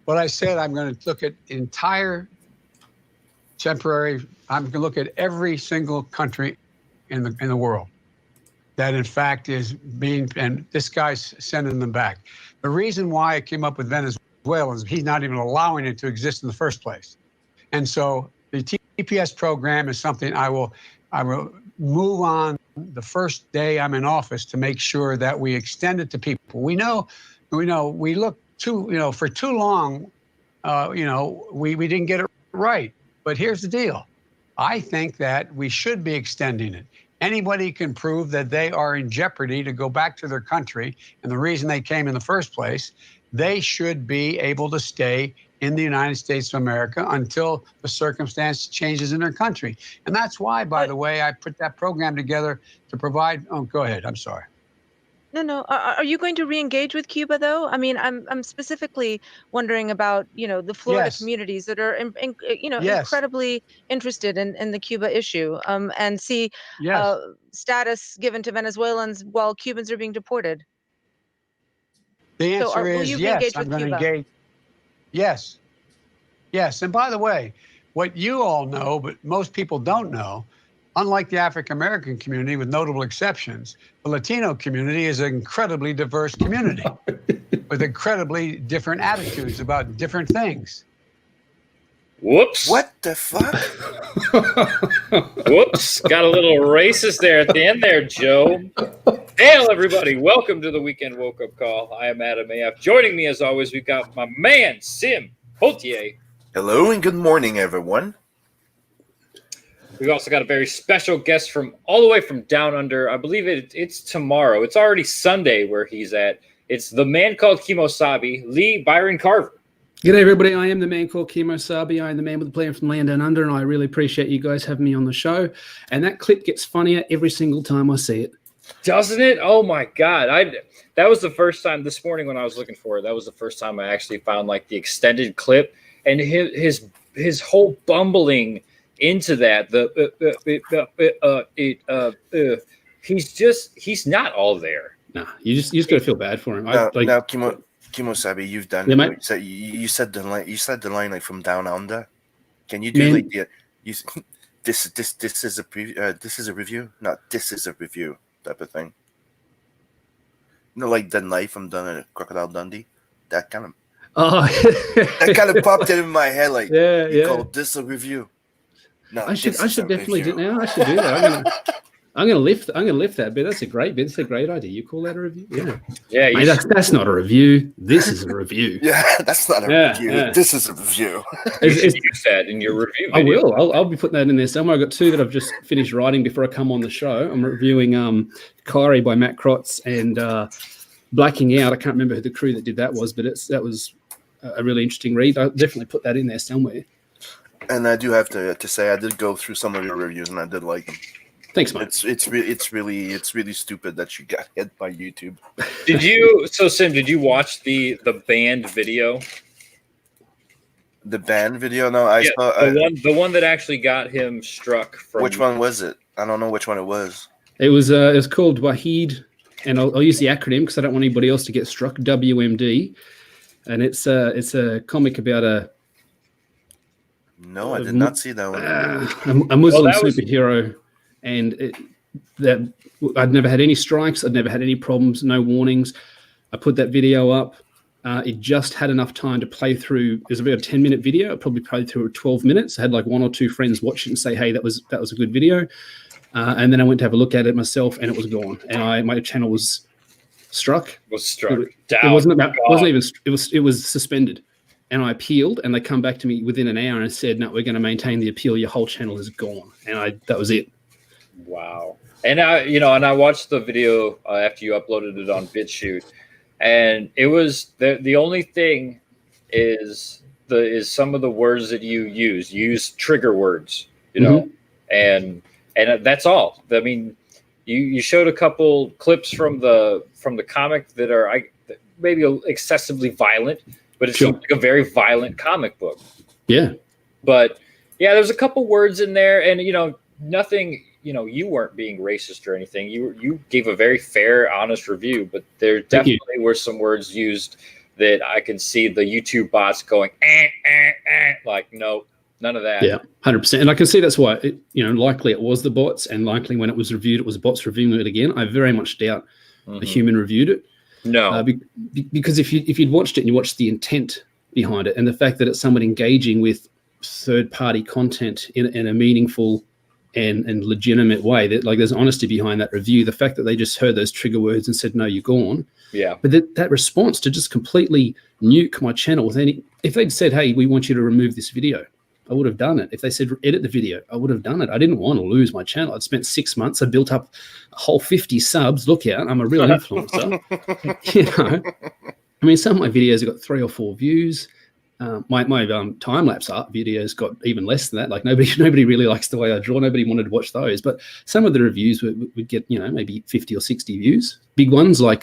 what I said, I'm going to look at entire temporary. I'm going to look at every single country in the world that, in fact, is being, and this guy's sending them back. The reason why I came up with Venezuela is he's not even allowing it to exist in the first place. And so the TPS program is something I will move on the first day I'm in office to make sure that we extend it to people. We look too, for too long, we didn't get it right. But here's the deal. I think that we should be extending it. Anybody can prove that they are in jeopardy to go back to their country, and the reason they came in the first place, they should be able to stay in the United States of America until the circumstance changes in their country. And that's why, by the way, I put that program together to provide. Oh, go ahead. I'm sorry. No. Are you going to re-engage with Cuba, though? I mean, I'm specifically wondering about, the Florida communities that are, incredibly interested in the Cuba issue, and see status given to Venezuelans while Cubans are being deported. The answer is yes. I'm going to engage. Yes. Yes. And by the way, what you all know, but most people don't know, unlike the African-American community, with notable exceptions, the Latino community is an incredibly diverse community with incredibly different attitudes about different things. Whoops. What the fuck? Whoops. Got a little racist there at the end there, Joe. Hail, everybody. Welcome to the Weekend Woke Up Call. I am Adam AF. Joining me, as always, we've got my man, Sim Pothier. Hello and good morning, everyone. We've also got a very special guest from all the way from down under. I believe it's tomorrow. It's already Sunday where he's at. It's the man called Kimosabi, Lee Byron Carver. G'day, everybody. I am the man called Kimosabi. I am the man with the plan from land down under, and I really appreciate you guys having me on the show. And that clip gets funnier every single time I see it. Doesn't it? Oh, my God. That was the first time this morning when I was looking for it. That was the first time I actually found, like, the extended clip. And his whole bumbling into that, he's not all there. Nah, you just gotta feel bad for him. Now, Kimosabi, you've done. Yeah, you said the line. You said the line like from down under. Can you do like the this is a this is a review, not this is a review type of thing. Like the knife from Crocodile Dundee, that kind of. Oh, that kind of popped in my head. Like, yeah. Called this a review. No, I should definitely do now. I should do that. I'm gonna lift that bit. That's a great bit. It's a great idea. You call that a review? Yeah. Mate, that's not a review. This is a review. Yeah, that's not a review. Yeah. This is a review. Use that in your review video. I will. I'll be putting that in there somewhere. I've got two that I've just finished writing before I come on the show. I'm reviewing Fckery by Matt Crotts and Blacking Out. I can't remember who the crew that did that was, but that was a really interesting read. I'll definitely put that in there somewhere. And I do have to say I did go through some of your reviews and I did like them. Thanks, mate. It's really stupid that you got hit by YouTube. Sim, did you watch the banned video? The banned video? No, I saw the one that actually got him struck from. Which one was it? I don't know which one it was. It was called Wahid, and I'll use the acronym because I don't want anybody else to get struck. WMD, and it's a comic about a. No, I did not see that one. A Muslim superhero. And I'd never had any strikes. I'd never had any problems, no warnings. I put that video up. It just had enough time to play through. It was about a 10-minute video. I probably played through 12 minutes. I had like one or two friends watch it and say, hey, that was a good video. And then I went to have a look at it myself and it was gone. And my channel was struck. It was suspended. And I appealed and they come back to me within an hour and said, no, we're going to maintain the appeal. Your whole channel is gone. And that was it. Wow. And I watched the video after you uploaded it on BitChute, and it was the only thing is some of the words that you use trigger words, and that's all. I mean, you showed a couple clips from the comic that are maybe excessively violent, but it seems like a very violent comic book. Yeah. But yeah, there's a couple words in there, and nothing. You weren't being racist or anything. You gave a very fair, honest review, but there definitely were some words used that I can see the YouTube bots going, like, no, none of that. Yeah, 100%. And I can see that's why, likely it was the bots, and likely when it was reviewed, it was bots reviewing it again. I very much doubt a human reviewed it. No. Because if you'd watched it and you watched the intent behind it and the fact that it's someone engaging with third-party content in a meaningful and legitimate way, that like there's honesty behind that review, the fact that they just heard those trigger words and said, no, you're gone. Yeah. But that response to just completely nuke my channel with if they'd said, hey, we want you to remove this video, I would have done it. If they said edit the video, I would have done it. I didn't want to lose my channel. I'd spent 6 months. I built up a whole 50 subs. Look out, I'm a real influencer. I mean, some of my videos have got 3 or 4 views. My time-lapse art videos got even less than that. Like nobody really likes the way I draw. Nobody wanted to watch those. But some of the reviews would get, maybe 50 or 60 views. Big ones like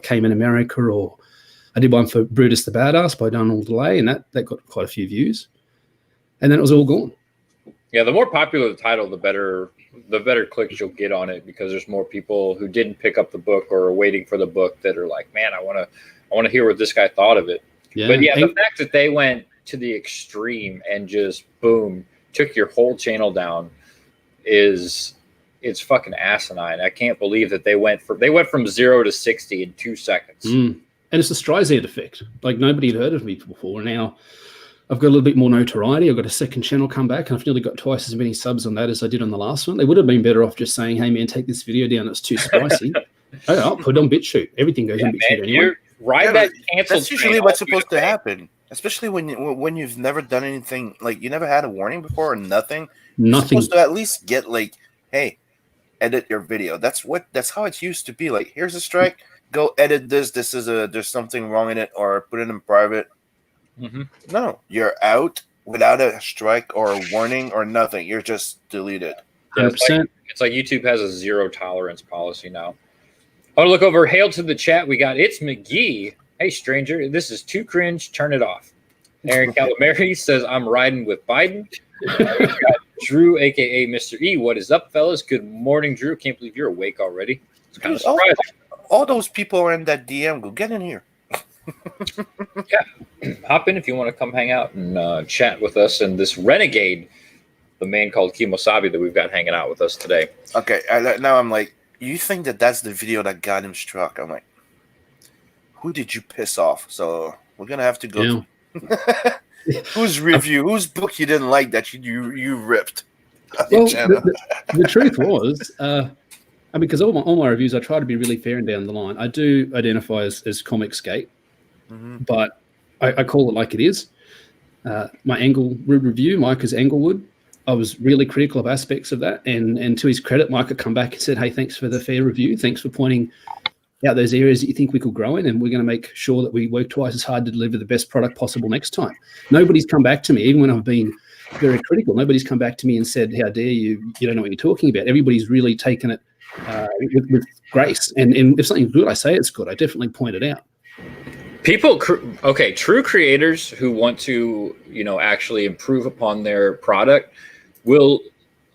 Came in America, or I did one for Brutus the Badass by Donald DeLay, and that got quite a few views. And then it was all gone. Yeah, the more popular the title, the better clicks you'll get on it, because there's more people who didn't pick up the book or are waiting for the book that are like, man, I want to hear what this guy thought of it. Yeah. But yeah, the fact that they went to the extreme and just boom, took your whole channel down it's fucking asinine. I can't believe that they went from 0 to 60 in 2 seconds. And it's the Streisand effect. Like nobody had heard of me before. Now I've got a little bit more notoriety. I've got a second channel come back, and I've nearly got twice as many subs on that as I did on the last one. They would have been better off just saying, hey, man, take this video down. It's too spicy. I'll put it on BitChute. Everything goes on BitChute anyway. That's usually what's supposed to happen, especially when you've never done anything, like you never had a warning before or nothing. You're supposed to at least get like, hey, edit your video. That's how it used to be. Like, here's a strike. Go edit this. There's something wrong in it, or put it in private. No, you're out without a strike or a warning or nothing. You're just deleted. 100%. It's like YouTube has a 0 tolerance policy now. I want to look over. Hail to the chat. We got It's McGee. Hey, stranger. This is too cringe. Turn it off. Aaron Calimeri says, I'm riding with Biden. We got Drew, a.k.a. Mr. E. What is up, fellas? Good morning, Drew. Can't believe you're awake already. It's kind of surprising. All those people are in that DM. Go get in here. Yeah. Hop in if you want to come hang out and chat with us and this renegade, the man called Kimosabi that we've got hanging out with us today. Okay. Now I'm like, you think that's the video that got him struck? I'm like, who did you piss off? So we're gonna have to go. Yeah. Whose review? Whose book you didn't like that you ripped? Well, the truth was, because all my reviews, I try to be really fair and down the line. I do identify as Comicsgate, but I call it like it is. My Englewood review, Micah's Englewood, I was really critical of aspects of that, and to his credit, Mike had come back and said, hey, thanks for the fair review. Thanks for pointing out those areas that you think we could grow in, and we're going to make sure that we work twice as hard to deliver the best product possible next time. Nobody's come back to me, even when I've been very critical. Nobody's come back to me and said, how dare you, you don't know what you're talking about. Everybody's really taken it with grace. And if something's good, I say it's good. I definitely point it out. True creators who want to, actually improve upon their product will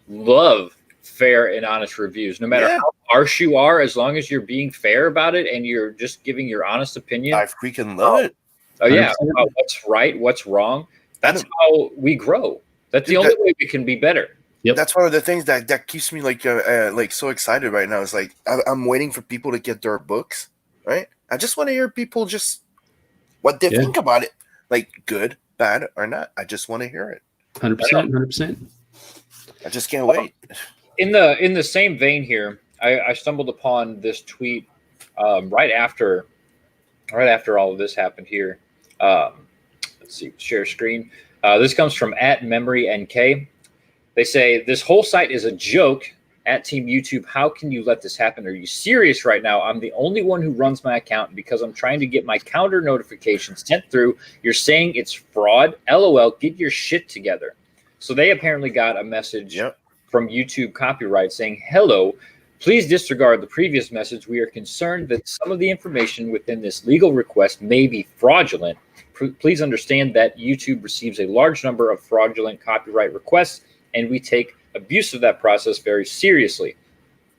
love fair and honest reviews, no matter how harsh you are. As long as you're being fair about it and you're just giving your honest opinion, I freaking love it. Oh yeah, what's right, what's wrong. That's how we grow. That's the only way we can be better. Yep. That's one of the things that keeps me like so excited right now. Is like I'm waiting for people to get their books, right? I just want to hear people just what they think about it, like good, bad, or not. I just want to hear it. 100%. I just can't wait. In the same vein here, I stumbled upon this tweet right after all of this happened here. Let's see, share screen. This comes from @MemoryNK. They say, this whole site is a joke. @Team YouTube, how can you let this happen? Are you serious right now? I'm the only one who runs my account, and because I'm trying to get my counter notifications sent through, you're saying it's fraud? LOL, get your shit together. So they apparently got a message from YouTube Copyright saying, hello, please disregard the previous message. We are concerned that some of the information within this legal request may be fraudulent. Please understand that YouTube receives a large number of fraudulent copyright requests, and we take abuse of that process very seriously.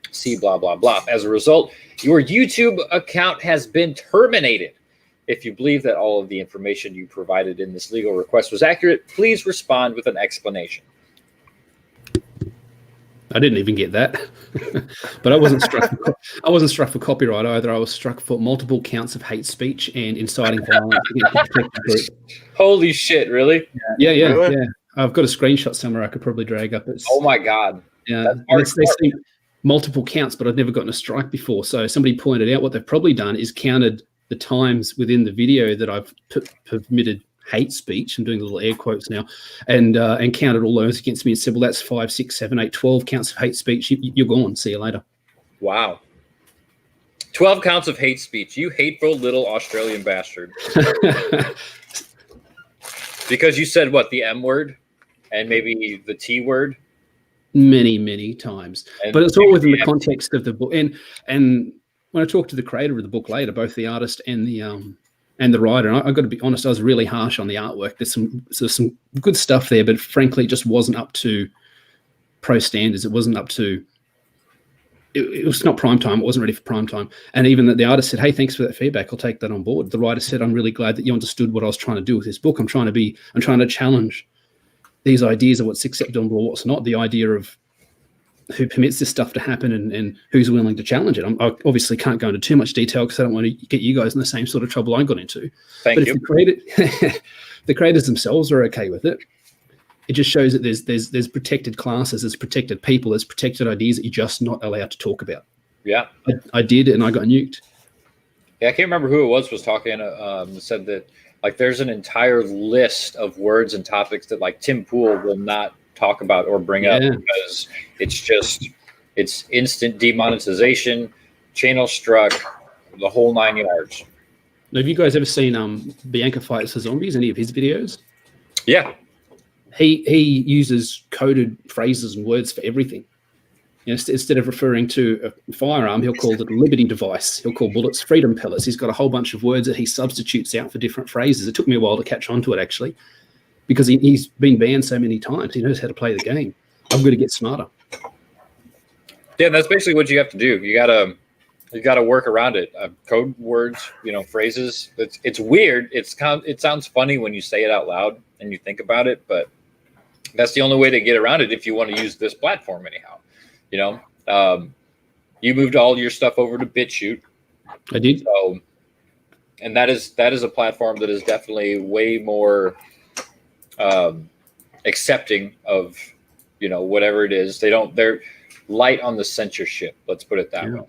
See blah, blah, blah. As a result, your YouTube account has been terminated. If you believe that all of the information you provided in this legal request was accurate, please respond with an explanation. I didn't even get that, but I wasn't struck. I wasn't struck for copyright either. I was struck for multiple counts of hate speech and inciting violence against a protected group. Holy shit! Really? Yeah. I've got a screenshot somewhere I could probably drag up. Oh my god! Yeah, they see multiple counts, but I've never gotten a strike before. So somebody pointed out what they've probably done is counted the times within the video that I've permitted hate speech. I'm doing little air quotes now, and counted all those against me and said, well, that's 5, 6, 7, 8, 12 counts of hate speech. You're gone. See you later. Wow. 12 counts of hate speech. You hateful little Australian bastard. Because you said what, the M word and maybe the T word? Many times. And but it's all within the context of the book. And when I talked to the creator of the book later, both the artist and the writer, and I've got to be honest, I was really harsh on the artwork. There's some good stuff there, but frankly, it just wasn't up to pro standards. It wasn't up to, it was not prime time. It wasn't ready for prime time. And even the artist said, hey, thanks for that feedback. I'll take that on board. The writer said, I'm really glad that you understood what I was trying to do with this book. I'm trying to challenge these ideas of what's acceptable, what's not, the idea of who permits this stuff to happen and who's willing to challenge it. I obviously can't go into too much detail because I don't want to get you guys in the same sort of trouble I got into. Thank you. If the creators themselves are okay with it, it just shows that there's protected classes, there's protected people, there's protected ideas that you're just not allowed to talk about. Yeah. I did, and I got nuked. Yeah, I can't remember who it was talking, said that like there's an entire list of words and topics that like Tim Pool will not talk about or bring up because it's instant demonetization, channel struck, the whole 9 yards. Now, have you guys ever seen Bianca Fights for Zombies, any of his videos? Yeah. He uses coded phrases and words for everything. You know, instead of referring to a firearm, he'll call it a liberty device. He'll call bullets freedom pellets. He's got a whole bunch of words that he substitutes out for different phrases. It took me a while to catch on to it, actually, because he's been banned so many times. He knows how to play the game. I'm going to get smarter. Yeah, that's basically what you have to do. You gotta work around it. Code words, phrases. It's weird. It sounds funny when you say it out loud and you think about it, but that's the only way to get around it if you want to use this platform anyhow. You moved all your stuff over to BitChute. I did. So, and that is a platform that is definitely way more accepting of whatever it is. They're light on the censorship. Let's put it that way.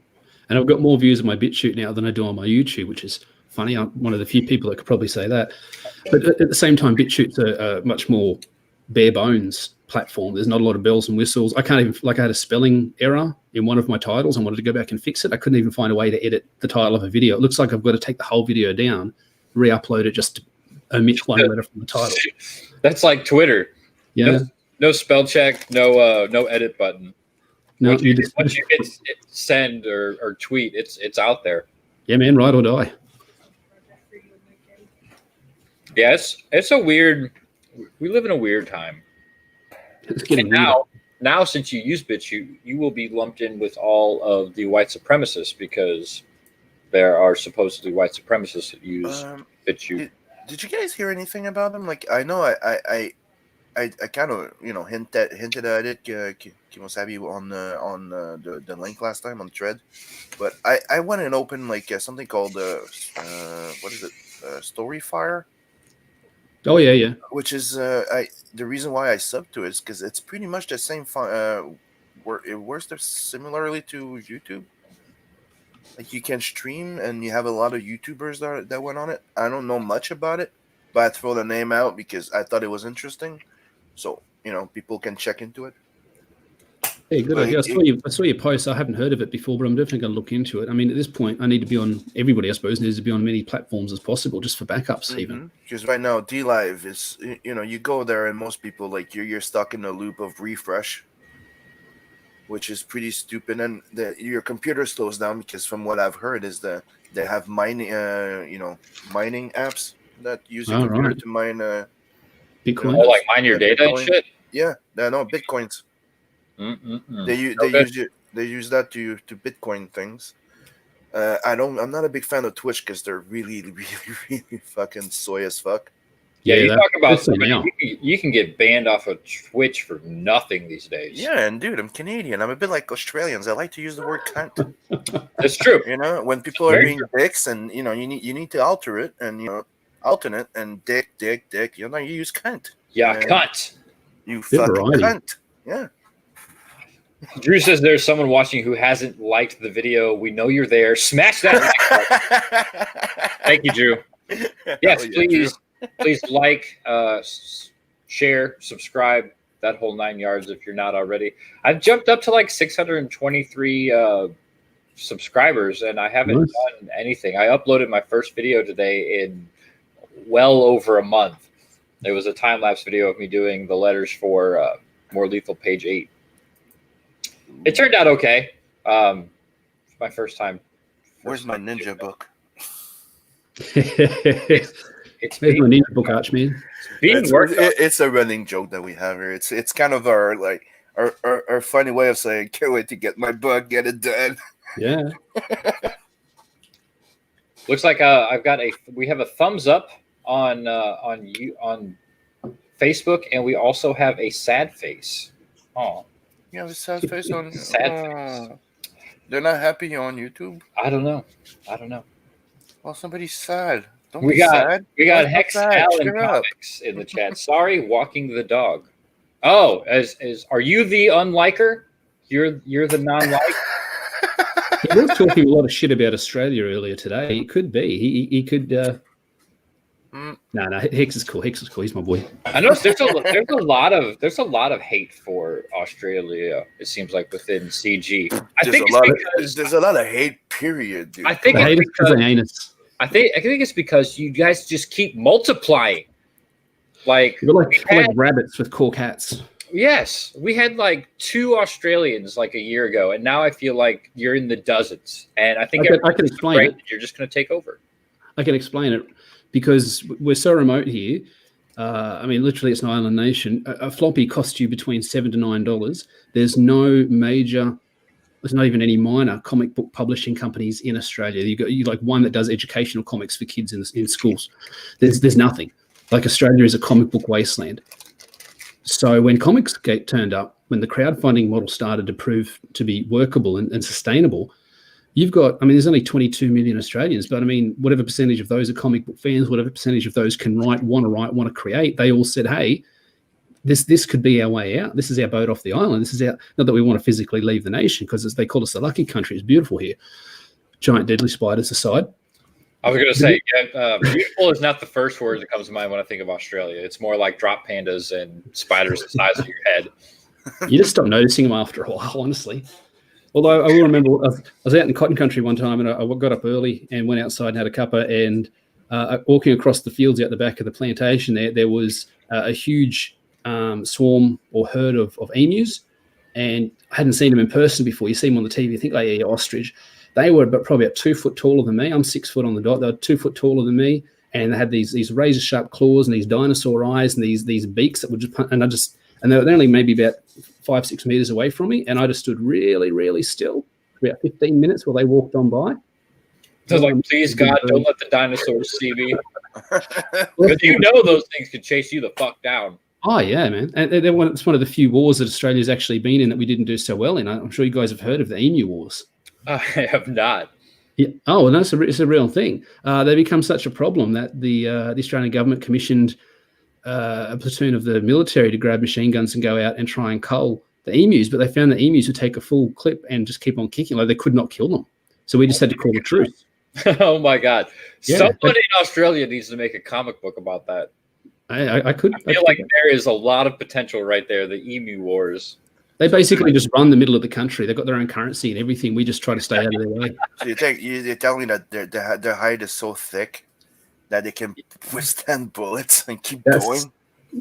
And I've got more views on my BitChute now than I do on my YouTube, which is funny. I'm one of the few people that could probably say that. But at the same time, BitChute's a much more bare bones platform. There's not a lot of bells and whistles. I can't even, I had a spelling error in one of my titles and wanted to go back and fix it. I couldn't even find a way to edit the title of a video. It looks like I've got to take the whole video down, re-upload it just to omit one letter from the title. That's like Twitter. Yeah. No spell check, no edit button. No, once you hit send or tweet, it's out there. Yeah, man, ride or die. Yeah, it's a weird. We live in a weird time. It's getting now since you use BitChute, you will be lumped in with all of the white supremacists because there are supposedly white supremacists that use BitChute. Did you guys hear anything about them? Like, I know I kind of hinted at it, Kimosabi, on the link last time on the thread, but I went and opened like something called what is it, Storyfire? Oh yeah. Which is the reason why I subbed to it is because it's pretty much the same. It works similarly to YouTube. Like you can stream, and you have a lot of YouTubers that went on it. I don't know much about it, but I throw the name out because I thought it was interesting. So people can check into it. Yeah, good idea. I saw your post. I haven't heard of it before, but I'm definitely going to look into it. I mean, at this point, I need to be on everybody. I suppose needs to be on many platforms as possible, just for backups, even. Because right now, DLive is you go there, and most people like you're stuck in a loop of refresh, which is pretty stupid. And your computer slows down because, from what I've heard, is that they have mining apps that use your computer to mine Bitcoin. Like mine your data Bitcoin. And shit. Yeah, no Bitcoins. They use that to Bitcoin things, I'm not a big fan of Twitch because they're really, really, really fucking soy as fuck. Yeah, you talk about you can get banned off of Twitch for nothing these days. Yeah, and dude, I'm Canadian. I'm a bit like Australians. I like to use the word cunt. That's true. You know, when people are being dicks, and you know, you need to alter it, and you know, alternate and dick. You know, you use cunt. Yeah, cunt. You fucking cunt. Yeah. Drew says there's someone watching who hasn't liked the video. We know you're there. Smash that like button. Thank you, Drew. Yes, please. Drew. Please like, share, subscribe, that whole 9 yards if you're not already. I've jumped up to like 623 subscribers, and I haven't done anything. I uploaded my first video today in well over a month. It was a time-lapse video of me doing the letters for More Lethal Page 8. It turned out okay. It's my first time. Where's my ninja book? It's my ninja book, Archman. It's a running joke that we have here. It's kind of our funny way of saying, can't wait to get my book, get it done. Yeah. Looks like we have a thumbs up on Facebook, and we also have a sad face. Oh. You have a sad face on face. They're not happy on YouTube. I don't know. Well, somebody's sad. We got Hex Allen Comics in the chat. Sorry, walking the dog. Oh, are you the unliker? You're the non-like. He was talking a lot of shit about Australia earlier today. It could be. He could. No. Hex is cool. He's my boy. I know there's a lot of hate for Australia. It seems like within CG. There's a lot of hate. Period, dude. I think it's because you guys just keep multiplying. Like rabbits with cool cats. Yes, we had like 2 Australians like a year ago, and now I feel like you're in the dozens. And I think I can explain it. You're just going to take over. I can explain it because we're so remote here. I mean, literally, it's an island nation. A floppy costs you between $7 to $9. There's not even any minor comic book publishing companies in Australia. You like one that does educational comics for kids in schools. There's nothing. Like Australia is a comic book wasteland. So when Comicsgate turned up, when the crowdfunding model started to prove to be workable and sustainable, there's only 22 million Australians, but I mean, whatever percentage of those are comic book fans, whatever percentage of those can write, want to create, they all said, hey, this could be our way out. This is our boat off the island. This is not that we want to physically leave the nation, because they call us the lucky country. It's beautiful here. Giant deadly spiders aside. I was going to say, beautiful is not the first word that comes to mind when I think of Australia. It's more like drop pandas and spiders the size of your head. You just stop noticing them after a while, honestly. Although I will remember, I was out in cotton country one time, and I got up early and went outside and had a cuppa, and walking across the fields out the back of the plantation there was a huge swarm or herd of emus, and I hadn't seen them in person before. You see them on the TV, you think, like, yeah, ostrich. They were probably about 2 foot taller than me. I'm 6 foot on the dot. They were 2 foot taller than me, and they had these razor sharp claws and these dinosaur eyes and these beaks that would just and they were only maybe about 5-6 meters away from me, and I just stood really, really still for about 15 minutes while they walked on by. So I was like, please God, don't let the dinosaurs see me, because those things could chase you the fuck down. Oh yeah, man! And it's one of the few wars that Australia's actually been in that we didn't do so well in. I'm sure you guys have heard of the Emu Wars. I have not. Yeah. Oh, well, it's a real thing. They become such a problem that the Australian government commissioned a platoon of the military to grab machine guns and go out and try and cull the emus. But they found the emus would take a full clip and just keep on kicking. Like, they could not kill them. So we just had to call a truce. Oh my God! Yeah, somebody in Australia needs to make a comic book about that. I feel like there is a lot of potential right there. The Emu Wars. They basically just run the middle of the country. They've got their own currency and everything. We just try to stay out of their way. So you're telling me that their hide is so thick that they can withstand bullets and keep going?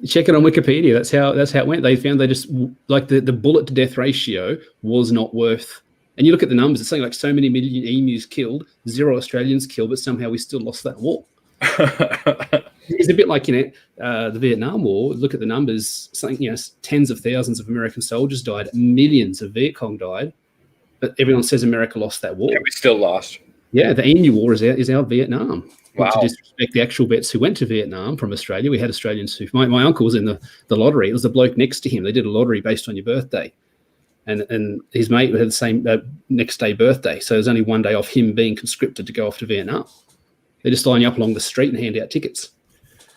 Check it on Wikipedia. That's how it went. They found they just, like, the bullet to death ratio was not worth. And you look at the numbers, it's something like so many million emus killed, 0 Australians killed, but somehow we still lost that war. It's a bit like, the Vietnam War. Look at the numbers. Something, tens of thousands of American soldiers died, millions of Viet Cong died, but everyone says America lost that war. Yeah, we still lost. Yeah, the Emu War is our Vietnam. Wow. Not to disrespect the actual vets who went to Vietnam from Australia. We had Australians who, my uncle was in the lottery. It was the bloke next to him. They did a lottery based on your birthday. And his mate had the same next day birthday. So there's only one day off him being conscripted to go off to Vietnam. They just line you up along the street and hand out tickets.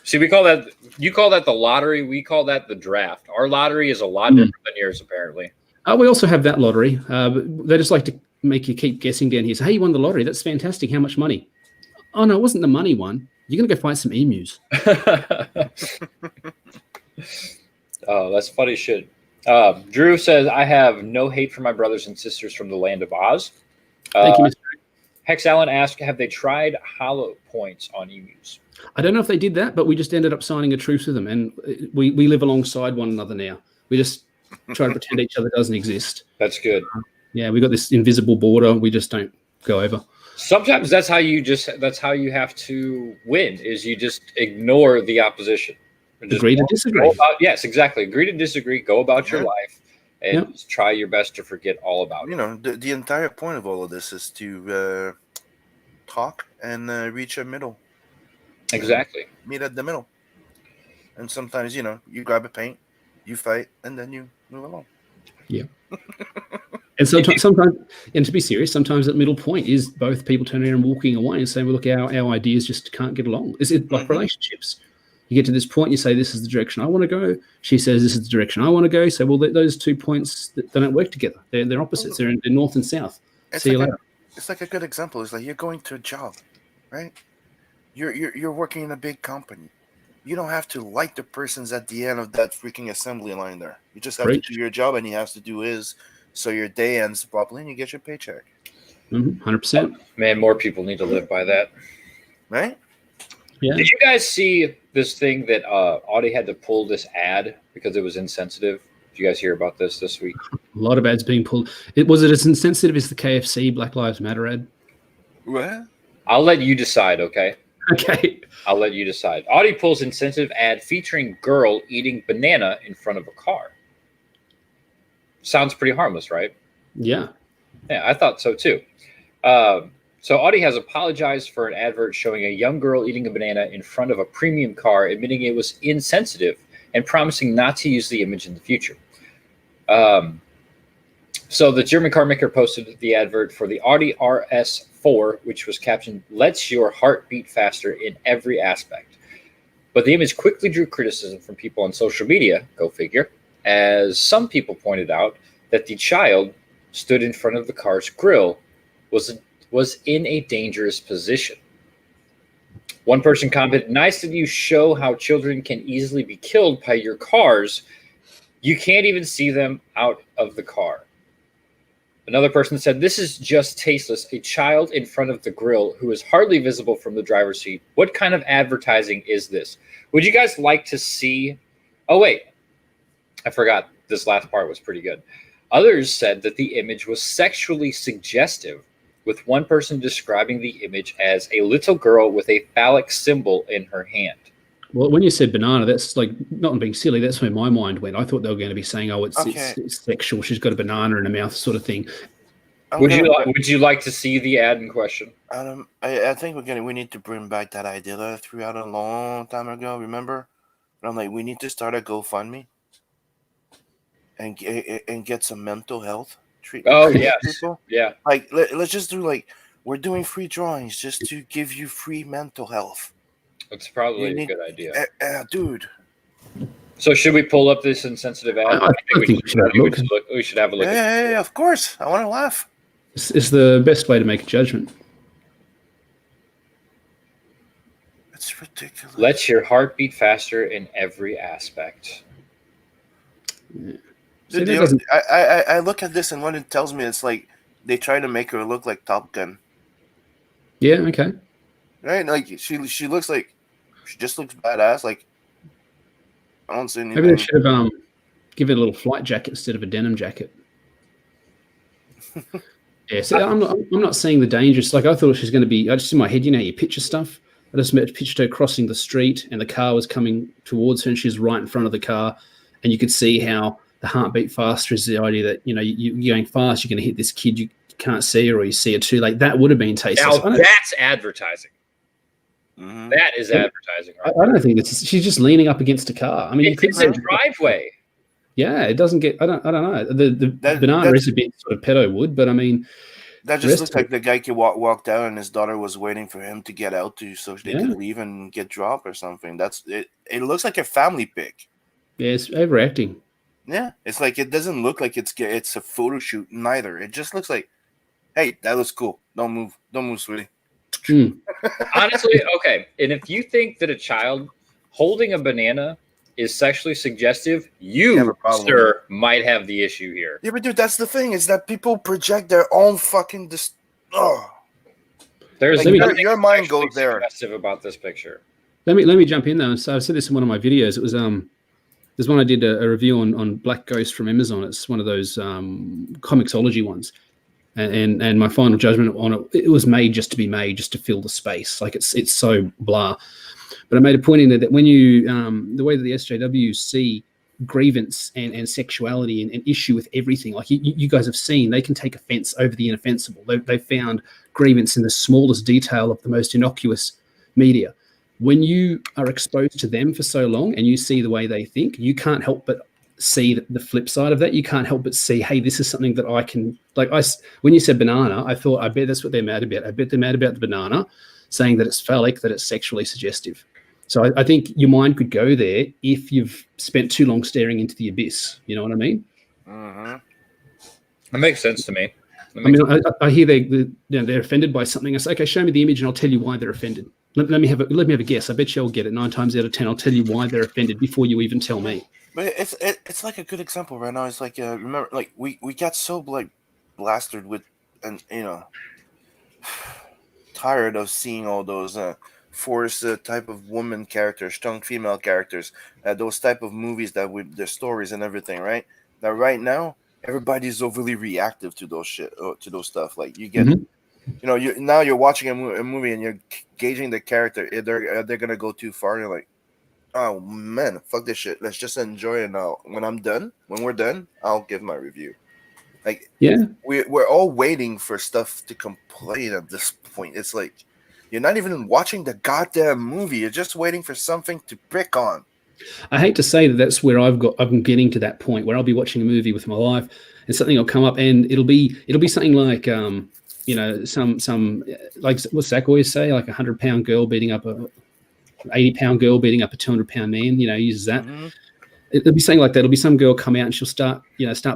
See, you call that the lottery. We call that the draft. Our lottery is a lot different than yours, apparently. We also have that lottery. But they just like to make you keep guessing down here. So, hey, you won the lottery. That's fantastic. How much money? Oh, no, it wasn't the money one. You're going to go find some emus. Oh, that's funny shit. Drew says, I have no hate for my brothers and sisters from the land of Oz. Thank you, Mr. Hex Allen asked, have they tried hollow points on emus? I don't know if they did that, but we just ended up signing a truce with them. And we live alongside one another now. We just try to pretend each other doesn't exist. That's good. Yeah, we got this invisible border. We just don't go over. Sometimes that's how you have to win, is you just ignore the opposition. Agree to disagree. Yes, exactly. Agree to disagree. Go about your life and just try your best to forget all about it. You know, the entire point of all of this is to talk and reach a middle. Exactly. Meet at the middle. And sometimes, you know, you grab a paint, you fight, and then you move along. Yeah. And sometimes, and to be serious, sometimes that middle point is both people turning around and walking away and saying, well, look, our ideas just can't get along. It's like relationships. You get to this point, you say, this is the direction I want to go. She says, this is the direction I want to go. So, well, those 2 points, they don't work together. They're opposites. They're north and south. See you later. It's like a good example. It's like you're going to a job, right? You're working in a big company. You don't have to like the person's at the end of that freaking assembly line there. You just have to do your job, and he has to do his, so your day ends properly, and you get your paycheck. 100%. Man, more people need to live by that. Right? Yeah. Did you guys see this thing that Audi had to pull this ad because it was insensitive? Did you guys hear about this week? A lot of ads being pulled. Was it as insensitive as the KFC Black Lives Matter ad? What? I'll let you decide, okay? Okay. I'll let you decide. Audi pulls insensitive ad featuring girl eating banana in front of a car. Sounds pretty harmless, right? Yeah. Yeah, I thought so too. So Audi has apologized for an advert showing a young girl eating a banana in front of a premium car, admitting it was insensitive and promising not to use the image in the future. So the German car maker posted the advert for the Audi RS4, which was captioned, "Lets your heart beat faster in every aspect." But the image quickly drew criticism from people on social media, go figure, as some people pointed out that the child stood in front of the car's grille was in a dangerous position. One person commented, "Nice that you show how children can easily be killed by your cars. You can't even see them out of the car." Another person said, "This is just tasteless. A child in front of the grille who is hardly visible from the driver's seat. What kind of advertising is this?" Would you guys like to see... Oh, wait. I forgot. This last part was pretty good. Others said that the image was sexually suggestive, with one person describing the image as a little girl with a phallic symbol in her hand. Well, when you said banana, that's like, not being silly, that's where my mind went. I thought they were going to be saying, oh, it's sexual. She's got a banana in her mouth sort of thing. Would you like to see the ad in question? I think we need to bring back that idea that I threw out a long time ago, remember? And I'm like, we need to start a GoFundMe and get some mental health treatment. Oh, yeah. Yeah. Like, let's just do, like, we're doing free drawings just to give you free mental health. That's probably a good idea. Dude. So should we pull up this insensitive ad? I think we should have a look. We should have a look. Yeah, of course. I want to laugh. It's the best way to make a judgment. It's ridiculous. Let your heart beat faster in every aspect. Yeah. I look at this and what it tells me, it's like they try to make her look like Top Gun. Yeah, okay. Right? Like she looks like, she just looks badass. Like, I don't see anything. Maybe they should have given a little flight jacket instead of a denim jacket. Yeah, so I'm not seeing the dangers. Like, I thought she was going to be, I just in my head, you picture stuff. I just pictured her crossing the street and the car was coming towards her and she's right in front of the car. And you could see how the heart beat faster is the idea that, you're going fast, you're going to hit this kid. You can't see her or you see her too late. That would have been tasteless. Now that's advertising. That is advertising. Right? I don't think it's. She's just leaning up against a car. I mean, it's a driveway. Yeah, it doesn't get. I don't know. The banana is a bit sort of pedo wood, but I mean, that just looks like the guy could walk down and his daughter was waiting for him to get out so they could leave and get dropped or something. That's it. It looks like a family pic. Yeah, it's overacting. Yeah, it's like it doesn't look like it's a photo shoot neither. It just looks like, hey, that looks cool. Don't move, sweetie. Honestly, okay. And if you think that a child holding a banana is sexually suggestive, you, sir, might have the issue here. Yeah, but dude, that's the thing, is that people project their own fucking There's like your mind goes there. Suggestive about this picture. Let me jump in though. So I said this in one of my videos. It was there's one I did a review on Black Ghost from Amazon. It's one of those comicsology ones. And my final judgment on it, it was made just to be made, just to fill the space. Like it's so blah. But I made a point in there that when you, the way that the SJWs see grievance and sexuality and issue with everything, like you guys have seen, they can take offense over the inoffensible. They found grievance in the smallest detail of the most innocuous media. When you are exposed to them for so long and you see the way they think, you can't help but see the flip side of that. You can't help but see, hey, this is something that I can, when you said banana, I thought, I bet that's what they're mad about. I bet they're mad about the banana, saying that it's phallic, that it's sexually suggestive. So I think your mind could go there if you've spent too long staring into the abyss. You know what I mean? That makes sense to me. I hear they're offended by something. I say, okay, show me the image and I'll tell you why they're offended. Let me have a guess. I bet you'll get it 9 times out of 10. I'll tell you why they're offended before you even tell me. But it's like a good example right now. It's like remember, like we got so blasted with, and tired of seeing all those forced type of woman characters, strong female characters, those type of movies that with their stories and everything, right? Now, right now, everybody's overly reactive to those to those stuff. Like you get, you're watching a movie and you're gauging the character. Are they gonna go too far? You're like, oh man, fuck this shit. Let's just enjoy it now. When we're done, I'll give my review. Like, yeah, we're all waiting for stuff to complain at this point. It's like you're not even watching the goddamn movie. You're just waiting for something to pick on. I hate to say that's where I'm getting to that point where I'll be watching a movie with my wife and something will come up and it'll be something like some like what's Zach always say, like 100-pound girl beating up a 80-pound girl beating up a 200-pound man, uses that. It'll be something like that. It'll be some girl come out and she'll start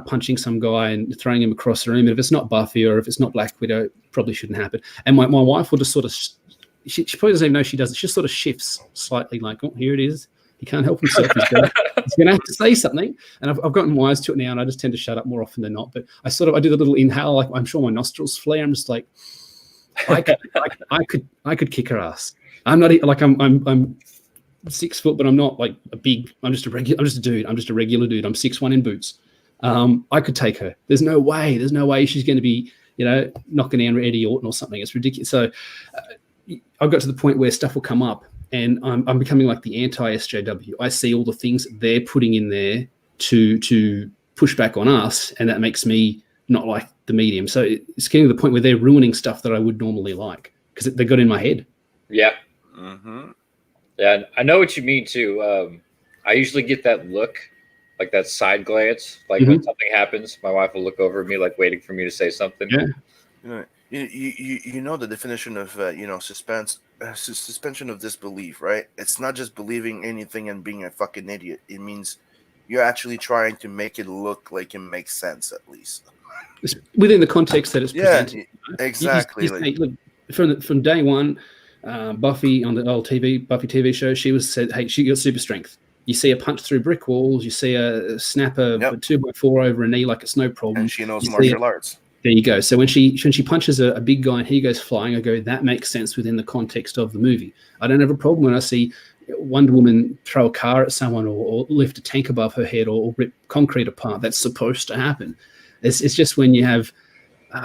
punching some guy and throwing him across the room. And if it's not Buffy or if it's not Black Widow, it probably shouldn't happen. And my wife will just sort of, she probably doesn't even know she does it. She just sort of shifts slightly like, oh, here it is. He can't help himself. He's going to have to say something. And I've gotten wise to it now and I just tend to shut up more often than not. But I do the little inhale, like I'm sure my nostrils flare. I'm just like, I could kick her ass. I'm not like I'm 6 foot, but I'm not like a big. I'm just a dude. I'm just a regular dude. I'm 6'1" in boots. I could take her. There's no way she's going to be, knocking down Eddie Orton or something. It's ridiculous. So I've got to the point where stuff will come up, and I'm becoming like the anti-SJW. I see all the things they're putting in there to push back on us, and that makes me not like the medium. So it's getting to the point where they're ruining stuff that I would normally like because they got in my head. Yeah. Yeah, I know what you mean too. I usually get that look, like that side glance, like when something happens, my wife will look over at me, like waiting for me to say something. Yeah. You know the definition of suspension of disbelief, right? It's not just believing anything and being a fucking idiot. It means you're actually trying to make it look like it makes sense, at least it's within the context that it's presented. Yeah, exactly. Look, from day one. Buffy on the old Buffy TV show, she said, hey, she got super strength. You see her punch through brick walls. You see her snap a 2x4 over a knee like it's no problem. And she knows martial arts. There you go. So when she punches a big guy and he goes flying, I go, that makes sense within the context of the movie. I don't have a problem when I see Wonder Woman throw a car at someone or lift a tank above her head or rip concrete apart. That's supposed to happen. It's just when you have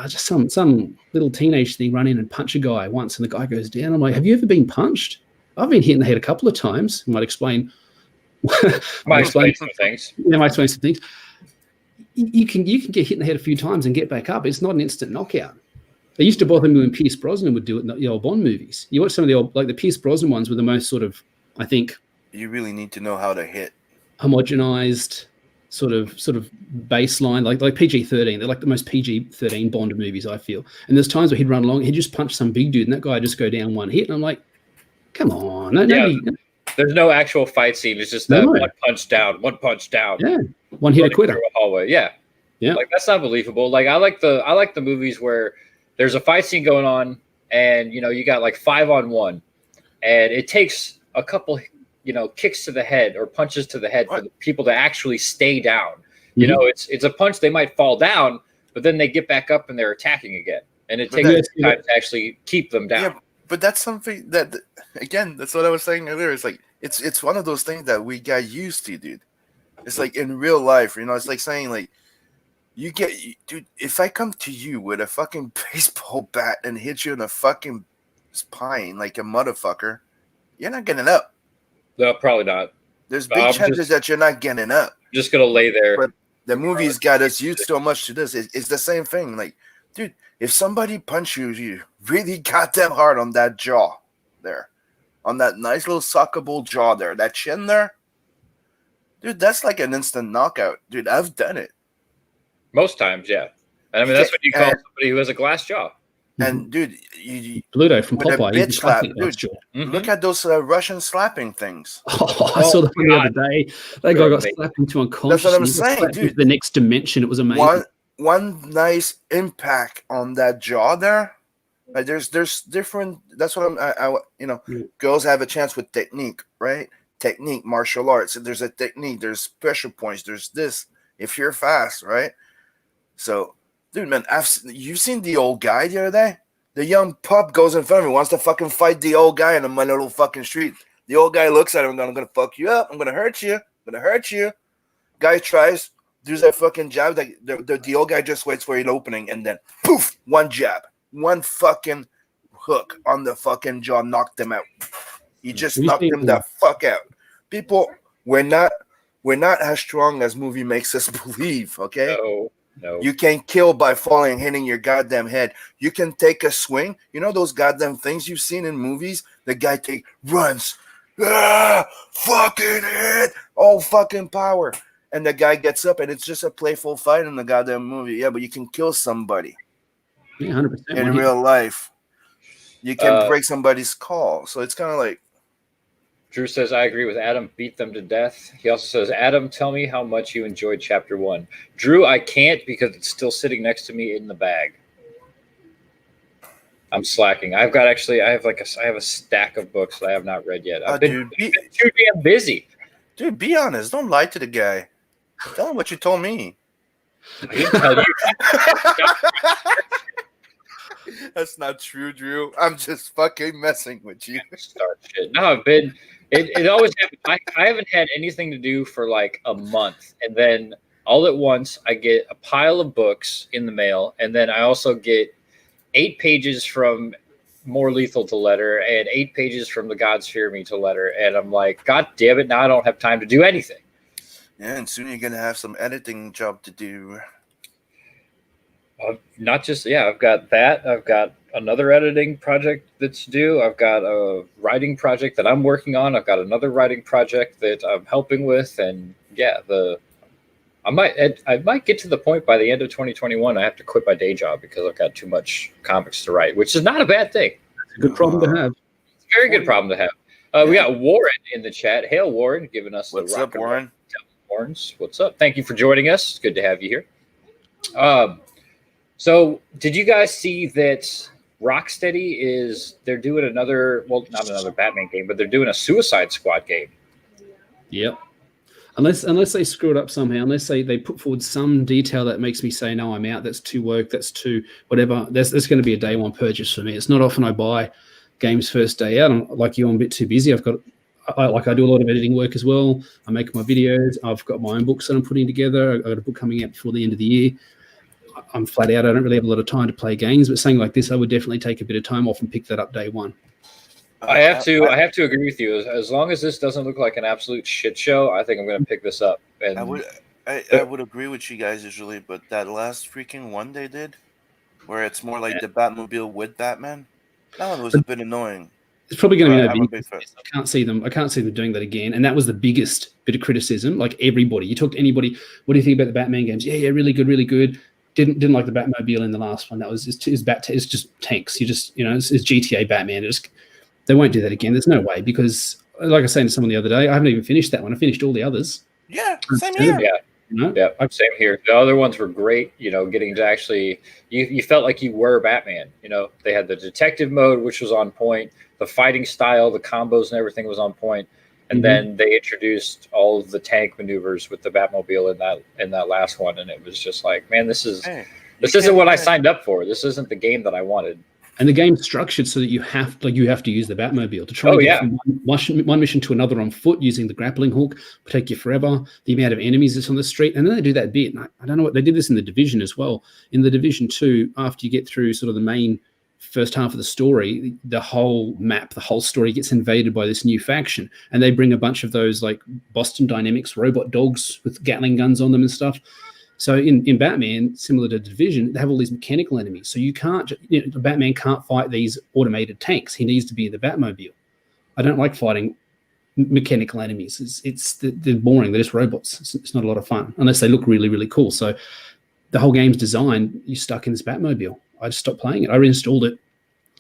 just some little teenage thing run in and punch a guy once and the guy goes down. I'm like, have you ever been punched? I've been hit in the head a couple of times. I might explain. Might explain some things. Yeah, might explain some things. you can get hit in the head a few times and get back up. It's not an instant knockout. It used to bother me when Pierce Brosnan would do it in the old Bond movies. You watch some of the old, like the Pierce Brosnan ones were the most sort of, I think, you really need to know how to hit. Homogenized sort of baseline, like PG-13. They're like the most PG-13 Bond movies, I feel. And there's times where he'd run along, he'd just punch some big dude, and that guy would just go down one hit. And I'm like, come on. There's no actual fight scene. It's just that one punch down. Yeah, one hit a quitter. A hallway. Yeah. Like that's not believable. Like I like the movies where there's a fight scene going on, and you got like 5-on-1, and it takes a couple kicks to the head or punches to the head for the people to actually stay down. It's a punch, they might fall down, but then they get back up and they're attacking again, and it takes time to actually keep them down. Yeah, but that's something that, again, that's what I was saying earlier. It's like it's one of those things that we got used to, dude. It's like in real life, it's like saying like, dude, if I come to you with a fucking baseball bat and hit you in the fucking spine like a motherfucker, you're not getting up. No, probably not. There's big chances that you're not getting up. Just gonna lay there. But the movies got us used so much to this. It's the same thing. Like, dude, if somebody punches you really goddamn hard on that jaw there, on that nice little suckable jaw there, that chin there, dude, that's like an instant knockout. Dude, I've done it. Most times, yeah. And I mean, that's what you call somebody who has a glass jaw. And dude, Bluto from Pothier, bitch slap, dude. Look at those Russian slapping things. Oh, I saw the one the other day. That guy got slapped into unconscious. That's what I'm saying, dude. The next dimension, it was amazing. One nice impact on that jaw there. Like there's different. That's what girls have a chance with technique, right? Technique, martial arts. There's a technique. There's pressure points. There's this. If you're fast, right? So. Dude, man, you've seen the old guy the other day? The young pup goes in front of me, wants to fucking fight the old guy in my little fucking street. The old guy looks at him, I'm gonna fuck you up. I'm gonna hurt you. Guy tries, does that fucking jab. The old guy just waits for an opening, and then poof, one jab, one fucking hook on the fucking jaw, knocked him out. He just knocked him the fuck out. People, we're not as strong as movie makes us believe. Okay. No. You can kill by falling, hitting your goddamn head. You can take a swing. You know those goddamn things you've seen in movies? The guy runs, fucking hit, all fucking power. And the guy gets up, and it's just a playful fight in the goddamn movie. Yeah, but you can kill somebody. Yeah, 100%. In real life. You can break somebody's call. So it's kind of like. Drew says, I agree with Adam. Beat them to death. He also says, Adam, tell me how much you enjoyed Chapter 1. Drew, I can't because it's still sitting next to me in the bag. I'm slacking. I have a stack of books that I have not read yet. I've been too damn busy. Dude, be honest. Don't lie to the guy. Tell him what you told me. I didn't tell you. That's not true, Drew. I'm just fucking messing with you. Start shit. No, I've been. It always happens. I haven't had anything to do for like a month, and then all at once I get a pile of books in the mail, and then I also get 8 pages from More Lethal to letter and 8 pages from The Gods Fear Me to letter, and I'm like, God damn it! Now I don't have time to do anything. Yeah, and soon you're gonna have some editing job to do. I've got that. I've got another editing project that's due. I've got a writing project that I'm working on. I've got another writing project that I'm helping with. And yeah, I might get to the point by the end of 2021. I have to quit my day job because I've got too much comics to write, which is not a bad thing. It's a good problem to have. It's a very good problem to have. We got Warren in the chat. Hail, Warren, giving us What's up, Warren? Warren's. What's up? Thank you for joining us. It's good to have you here. So did you guys see that Rocksteady they're doing another, well, not another Batman game, but they're doing a Suicide Squad game? Yep. Unless they screw it up somehow, unless they put forward some detail that makes me say, no, I'm out, that's too woke, that's too whatever, that's going to be a day one purchase for me. It's not often I buy games first day out. I'm like you, I'm a bit too busy. I do a lot of editing work as well. I make my videos. I've got my own books that I'm putting together. I've got a book coming out before the end of the year. I'm flat out. I don't really have a lot of time to play games, but something like this, I would definitely take a bit of time off and pick that up day one. I have to agree with you. As long as this doesn't look like an absolute shit show, I think I'm going to pick this up. And I would agree with you guys usually, but that last freaking one they did, where it's more like the Batmobile with Batman, that one was a bit annoying. It's probably going to be I'm no a big fan. I can't see them doing that again. And that was the biggest bit of criticism. Like everybody, you talk to anybody, what do you think about the Batman games? Yeah, really good, really good. Didn't like the Batmobile in the last one. That was it's just tanks. It's GTA Batman. They won't do that again. There's no way, because like I was saying to someone the other day, I haven't even finished that one. I finished all the others. Yeah, same here. Yeah. Yeah, same here. The other ones were great, getting to actually, you felt like you were Batman. They had the detective mode, which was on point. The fighting style, the combos and everything was on point. And then they introduced all of the tank maneuvers with the Batmobile in that last one. And it was just like, man, this isn't what I signed up for. This isn't the game that I wanted. And the game's structured so that you have to use the Batmobile to try and get from one mission to another on foot using the grappling hook. Will take you forever. The amount of enemies that's on the street, and then they do that bit. And I don't know what they did this in the Division as well. In the Division 2, after you get through sort of the main first half of the story, the whole map, the whole story gets invaded by this new faction, and they bring a bunch of those like Boston Dynamics robot dogs with Gatling guns on them and stuff. So in Batman, similar to Division, they have all these mechanical enemies. So you can't, Batman can't fight these automated tanks. He needs to be in the Batmobile. I don't like fighting mechanical enemies. They're boring. They're just robots. It's not a lot of fun unless they look really, really cool. So the whole game's designed, you're stuck in this Batmobile. I just stopped playing it. I reinstalled it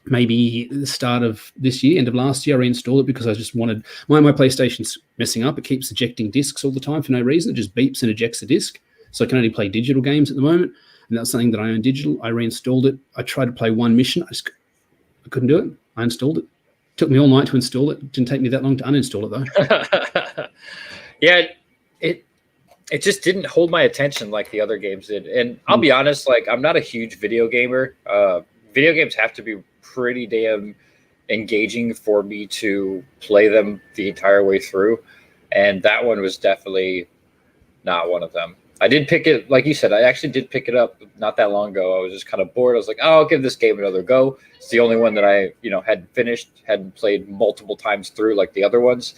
maybe at the start of this year, end of last year. I reinstalled it because I just wanted, my PlayStation's messing up. It keeps ejecting discs all the time for no reason. It just beeps and ejects a disc. So I can only play digital games at the moment, and that's something that I own digital. I reinstalled it. I tried to play one mission. I couldn't do it. I installed it. Took me all night to install it. Didn't take me that long to uninstall it though. Yeah, it just didn't hold my attention like the other games did. And I'll be honest, like I'm not a huge video gamer. Video games have to be pretty damn engaging for me to play them the entire way through, and that one was definitely not one of them. I did pick it, like you said, I actually did pick it up not that long ago. I was just kind of bored. I was like, oh, I'll give this game another go. It's the only one that I, hadn't played multiple times through like the other ones.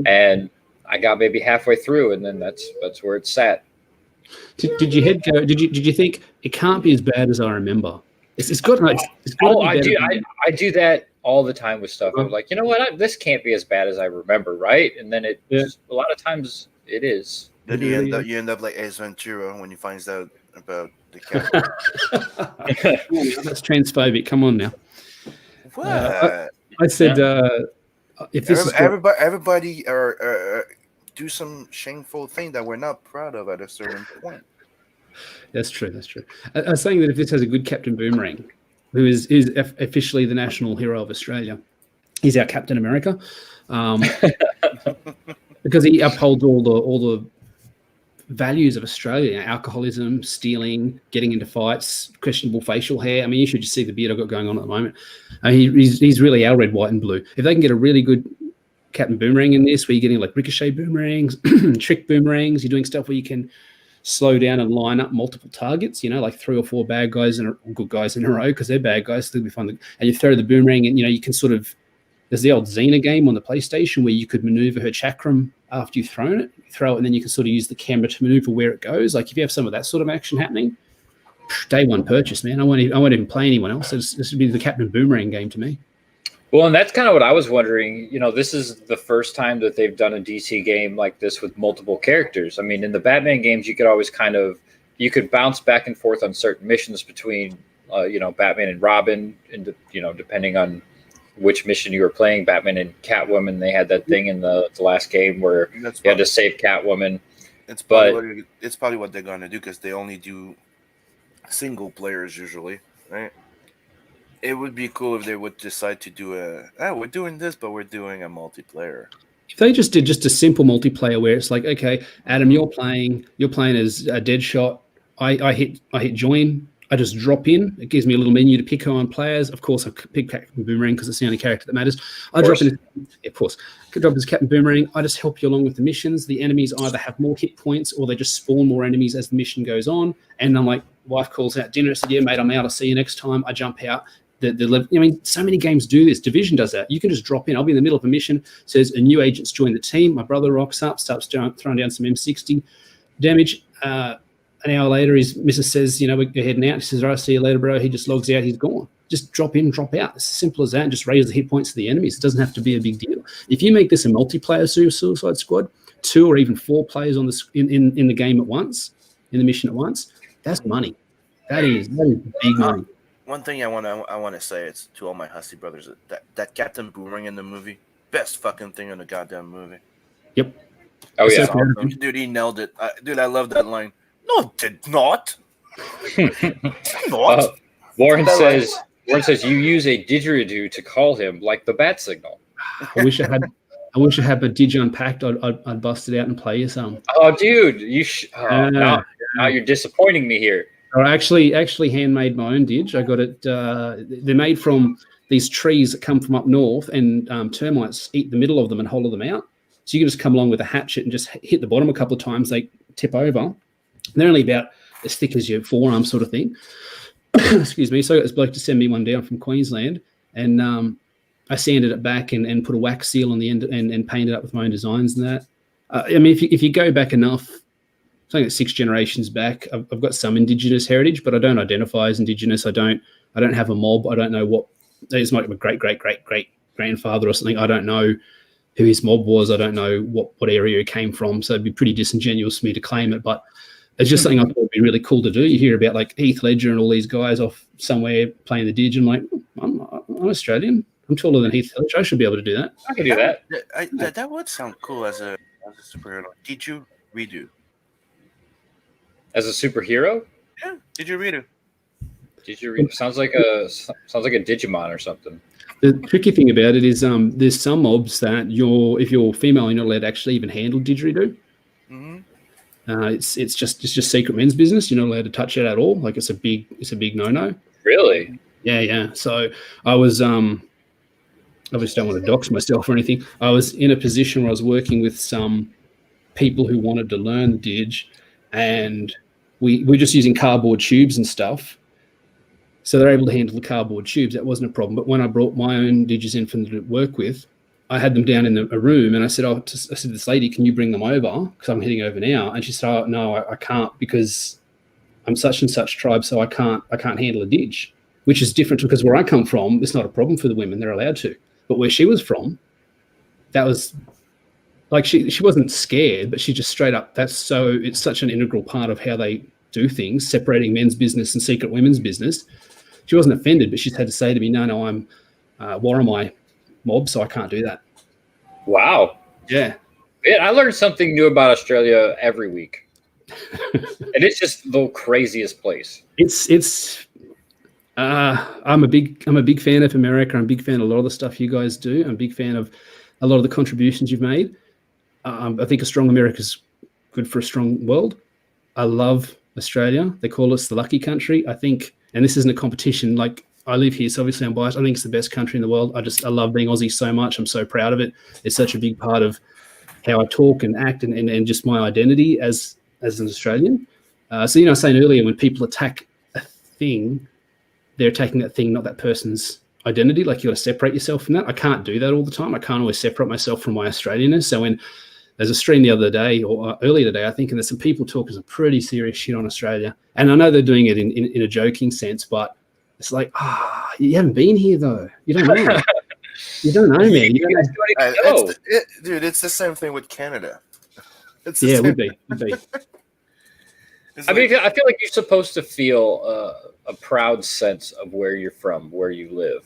And I got maybe halfway through, and then that's where it sat. Did your head go? Did you think it can't be as bad as I remember? It's got. I do that all the time with stuff. I'm like, you know what? This can't be as bad as I remember, right? And then a lot of times it is. Then you end up like Ace Ventura when you find out about the cat. That's transphobic. Come on now. What? I said if this everybody do some shameful thing that we're not proud of at a certain point. That's true. I was saying that if this has a good Captain Boomerang, who is officially the national hero of Australia, he's our Captain America, because he upholds all the values of Australia: alcoholism, stealing, getting into fights, questionable facial hair. I mean, you should just see the beard I've got going on at the moment. He's really our red, white, and blue. If they can get a really good Captain Boomerang in this, where you're getting like ricochet boomerangs, trick boomerangs, you're doing stuff where you can slow down and line up multiple targets, like 3 or 4 bad guys and good guys in a row, because they're bad guys, so they'll be fun. And you throw the boomerang, and you can sort of. There's the old Xena game on the PlayStation where you could maneuver her chakram after you've thrown it. You throw it, and then you can sort of use the camera to maneuver where it goes. Like if you have some of that sort of action happening, day one purchase, man. I won't even play anyone else. This would be the Captain Boomerang game to me. Well, and that's kind of what I was wondering. This is the first time that they've done a DC game like this with multiple characters. I mean, in the Batman games, you could always you could bounce back and forth on certain missions between, Batman and Robin, and depending on which mission you were playing. Batman and Catwoman, they had that thing in the last game where you had to save Catwoman. It's probably what they're going to do, because they only do single players usually, right? It would be cool if they would decide to do we're doing this, but we're doing a multiplayer. If they just did just a simple multiplayer where it's like, okay, Adam, you're playing as a Deadshot. I hit join. I just drop in. It gives me a little menu to pick on players. Of course, I pick Captain Boomerang because it's the only character that matters. I drop in. Of course, I drop as Captain Boomerang. I just help you along with the missions. The enemies either have more hit points or they just spawn more enemies as the mission goes on. And I'm like, wife calls out dinner. I said, yeah, mate, I'm out. I'll see you next time. I jump out. So many games do this. Division does that. You can just drop in. I'll be in the middle of a mission. Says a new agent's joined the team. My brother rocks up, starts throwing down some M60 damage. An hour later, his missus says, we're heading out. He says, all right, see you later, bro. He just logs out. He's gone. Just drop in, drop out. It's as simple as that. And just raise the hit points to the enemies. It doesn't have to be a big deal. If you make this a multiplayer Suicide Squad, 2 or even 4 players on in the game at once, in the mission at once, that's money. That is big money. One thing I want to say is to all my hussy brothers that Captain Boomerang in the movie, best fucking thing in the goddamn movie. Yep. Oh yeah, awesome. Dude, he nailed it. Dude, I love that line. No, did not. Not. Warren says you use a didgeridoo to call him like the bat signal. I wish I had a Digi Unpacked. I'd bust it out and play you some. Oh, dude, now you're disappointing me here. I actually handmade my own Dig. I got it. They're made from these trees that come from up north, and termites eat the middle of them and hollow them out. So you can just come along with a hatchet and just hit the bottom a couple of times. They tip over. They're only about as thick as your forearm, sort of thing. Excuse me. So I got this bloke to send me one down from Queensland, and I sanded it back and put a wax seal on the end and painted it up with my own designs and that. I mean, if you go back enough, something like 6 generations back, I've got some Indigenous heritage, but I don't identify as Indigenous. I don't have a mob. I don't know what. It's like my great grandfather or something. I don't know who his mob was. I don't know what area he came from. So it'd be pretty disingenuous for me to claim it, but it's just something I thought would be really cool to do. You hear about like Heath Ledger and all these guys off somewhere playing the Dig, and like, I'm Australian. I'm taller than Heath Ledger. I should be able to do that. I can do that. That would sound cool as a superhero. Did you redo? As a superhero? Yeah. Did you redo? Sounds like a Digimon or something. The tricky thing about it is there's some mobs that if you're female, you're not allowed to actually even handle didgeridoo. Mm-hmm. It's just secret men's business. You're not allowed to touch it at all. Like it's a big no-no. Really? Yeah. So I was obviously don't want to dox myself or anything. I was in a position where I was working with some people who wanted to learn the Dig, and we're just using cardboard tubes and stuff. So they're able to handle the cardboard tubes. That wasn't a problem. But when I brought my own Digis in for them to work with, I had them down in a room, and I said to this lady, can you bring them over? Because I'm heading over now. And she said, oh, no, I can't, because I'm such and such tribe, so I can't handle a Dig, which is different because where I come from, it's not a problem for the women. They're allowed to. But where she was from, that was like she wasn't scared, but she just straight up, it's such an integral part of how they do things, separating men's business and secret women's business. She wasn't offended, but she's had to say to me, no, I'm Warramai mob, so I can't do that. Wow. Yeah. I learned something new about Australia every week. And it's just the craziest place. I'm a big fan of America. I'm a big fan of a lot of the stuff you guys do. I'm a big fan of a lot of the contributions you've made. I think a strong America is good for a strong world. I love Australia. They call us the lucky country. I think, and this isn't a competition, like I live here, so obviously I'm biased. I think it's the best country in the world. I love being Aussie so much. I'm so proud of it. It's such a big part of how I talk and act and just my identity as an Australian. So, I was saying earlier, when people attack a thing, they're attacking that thing, not that person's identity. Like you got to separate yourself from that. I can't do that all the time. I can't always separate myself from my Australianness. So when there's a stream the other day or earlier today, I think, and there's some people talking some pretty serious shit on Australia. And I know they're doing it in a joking sense, but it's like, you haven't been here though. You don't know. You don't know, man. Dude, it's the same thing with Canada. It would be. I mean, I feel like you're supposed to feel a proud sense of where you're from, where you live.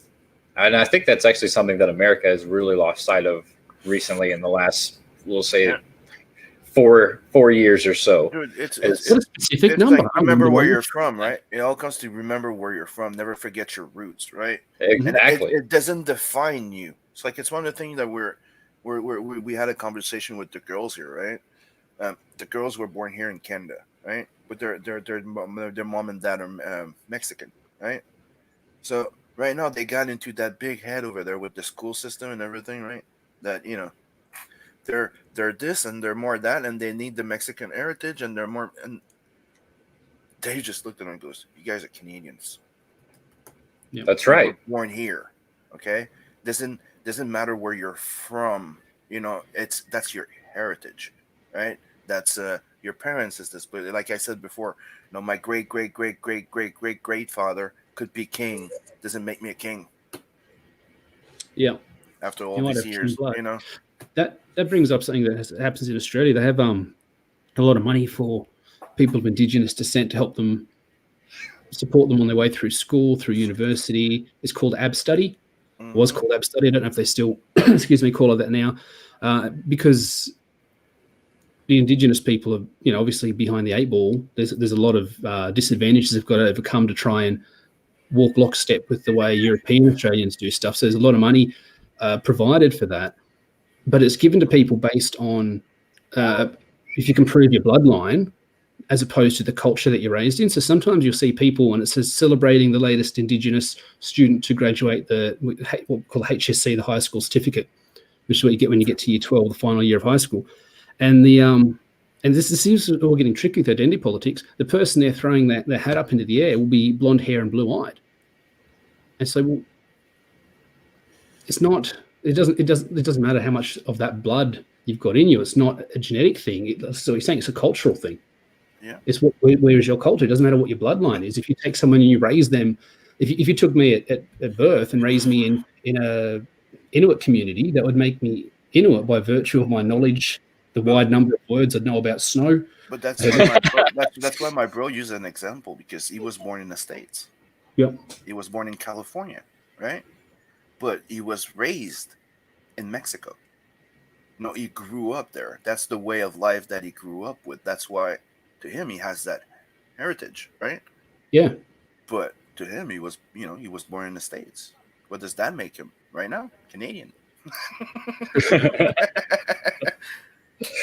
And I think that's actually something that America has really lost sight of recently in the last, we'll say, 4 years or so. Dude, it's a specific number. Like, remember where you're from, right? It all comes to remember where you're from. Never forget your roots, right? Exactly. It doesn't define you. It's like it's one of the things that we had a conversation with the girls here, right? The girls were born here in Canada, right? But their mom and dad are Mexican, right? So right now they got into that big head over there with the school system and everything, right? That they're this and they're more that, and they need the Mexican heritage, and they're more. And they just looked at them and goes, "You guys are Canadians." Yeah, that's right. Born here, okay? Doesn't matter where you're from. That's your heritage, right? That's your parents is this, but like I said before, my great great father could be king. Doesn't make me a king. Yeah. After all these years, that brings up something that happens in Australia. They have a lot of money for people of Indigenous descent to help them support them on their way through school, through university. It's called Ab Study. Mm-hmm. Was called Ab Study. I don't know if they still, call it that now, because the Indigenous people are, obviously behind the 8 ball. There's a lot of disadvantages they've got to overcome to try and walk lockstep with the way European Australians do stuff. So there's a lot of money provided for that, but it's given to people based on if you can prove your bloodline, as opposed to the culture that you're raised in. So sometimes you'll see people, and it says celebrating the latest Indigenous student to graduate what we call the HSC, the high school certificate, which is what you get when you get to year 12, the final year of high school. And this seems all getting tricky with identity politics. The person they're throwing their hat up into the air will be blonde hair and blue-eyed. And so, it doesn't matter how much of that blood you've got in you. It's not a genetic thing. So he's saying it's a cultural thing. Yeah. It's where is your culture? It doesn't matter what your bloodline is. If you take someone and you raise them, if you took me at birth and raised me in a Inuit community, that would make me Inuit by virtue of my knowledge, the wide number of words I know about snow. But that's why my bro used an example, because he was born in the States. Yep. He was born in California, right? But he was raised in Mexico. No, he grew up there. That's the way of life that he grew up with. That's why, to him, he has that heritage, right? Yeah. But to him, he was born in the States. What does that make him right now? Canadian. I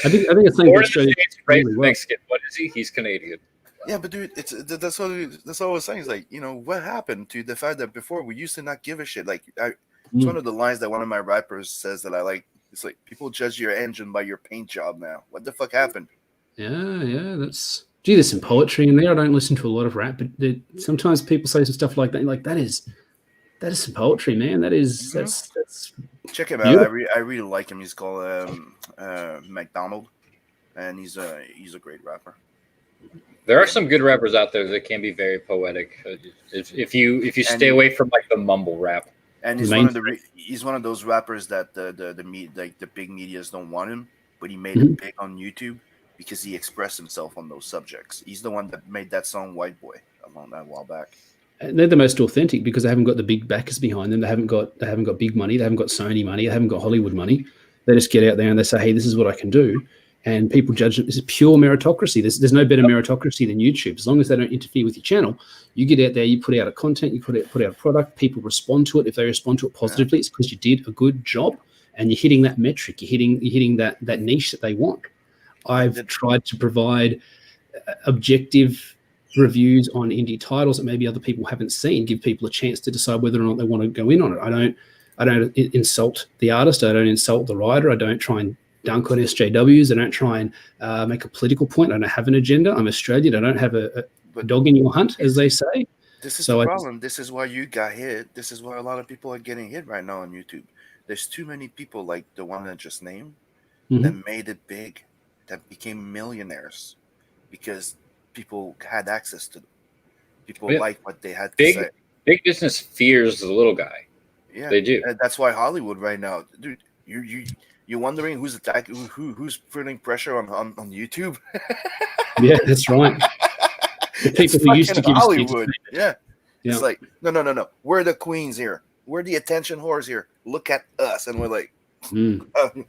think it's saying Australia. Mexican. What is he? He's Canadian. Yeah, but dude, that's what I was saying. Is like, what happened to the fact that before we used to not give a shit. Like, it's one of the lines that one of my rappers says that I like. It's like, people judge your engine by your paint job now. What the fuck happened? Yeah, that's. Gee, there's some poetry in there. I don't listen to a lot of rap, but sometimes people say some stuff like that. Like, that is some poetry, man. That's check him out. I really like him. He's called McDonald, and he's a great rapper. There are some good rappers out there that can be very poetic. If you stay away from like the mumble rap. And he's one of those rappers that the big medias don't want him, but he made it big on YouTube because he expressed himself on those subjects. He's the one that made that song "White Boy" a while back. And they're the most authentic because they haven't got the big backers behind them. They haven't got big money. They haven't got Sony money. They haven't got Hollywood money. They just get out there and they say, "Hey, this is what I can do." And people judge it. This is pure meritocracy. There's no better meritocracy than YouTube. As long as they don't interfere with your channel, you get out there, you put out a content, you put out a product, people respond to it. If they respond to it positively, it's because you did a good job and you're hitting that metric. You're hitting that niche that they want. I've tried to provide objective reviews on indie titles that maybe other people haven't seen, give people a chance to decide whether or not they want to go in on it. I don't insult the artist. I don't insult the writer. I don't try and dunk on SJWs. I don't try and make a political point. I don't have an agenda. I'm Australian. I don't have a dog in your hunt, as they say. This is the problem. This is why you got hit. This is why a lot of people are getting hit right now on YouTube. There's too many people like the one I just named that made it big, that became millionaires because people had access to them. People like what they had to say. Big business fears the little guy. Yeah, they do. And that's why Hollywood right now, dude. You're wondering who's attacking, who's putting pressure on YouTube. Yeah, that's right. The people who used to give Hollywood. Yeah. It's like no. We're the queens here. We're the attention whores here. Look at us, and we're like,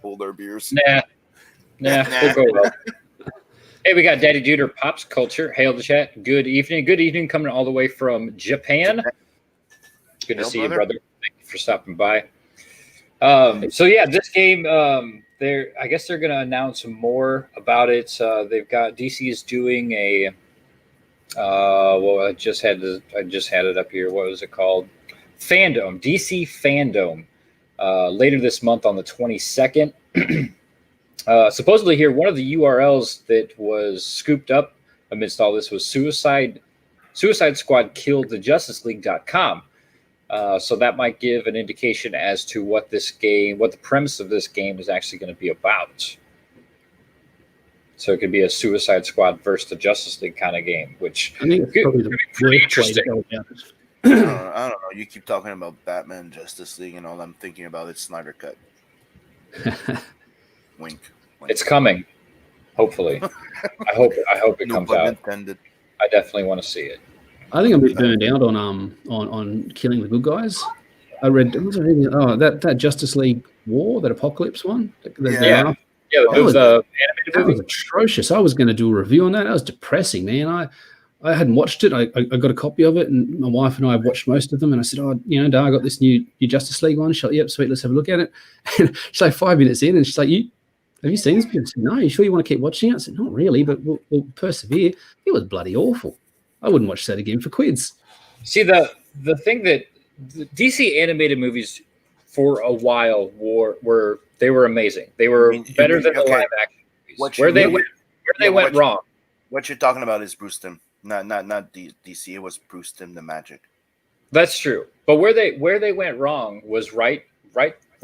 hold our beers. Nah. We'll go well. Hey, we got Daddy Duder Pops Culture. Hail the chat. Good evening. Coming all the way from Japan. Good to see you, brother. Thank you for stopping by. So yeah, this game, I guess they're going to announce more about it. They've got DC is doing a, I just had it up here. What was it called? Fandom, DC Fandom, later this month on the 22nd. Supposedly here, one of the URLs that was scooped up amidst all this was Suicide Squad killed the Justice League.com. So that might give an indication as to what the premise of this game is actually going to be about. So it could be a Suicide Squad versus the Justice League kind of game, which I think it's probably the pretty worst way to interesting. go about it. I don't know. You keep talking about Batman, Justice League, and all I'm thinking about is Snyder Cut. Wink. It's coming. Hopefully, I hope it No comes pun out. intended. I definitely want to see it. I think I'm a bit burned out on killing the good guys. I read that Justice League War, that Apocalypse one. Yeah, that was animated movie. Was atrocious. I was going to do a review on that. That was depressing, man. I hadn't watched it. I got a copy of it, and my wife and I have watched most of them. And I said, Dad, I got this new Justice League one. She's like, yep, sweet, let's have a look at it. And she's like 5 minutes in, and she's like, have you seen this? I said, no, you sure you want to keep watching it? I said, not really, but we'll persevere. It was bloody awful. I wouldn't watch that again for quids. See, the thing that the DC animated movies for a while were they were amazing. They were better than the live action movies. Where they went wrong. What you're talking about is Bruce Timm, not DC. It was Bruce Timm the Magic. That's true. But where they went wrong was right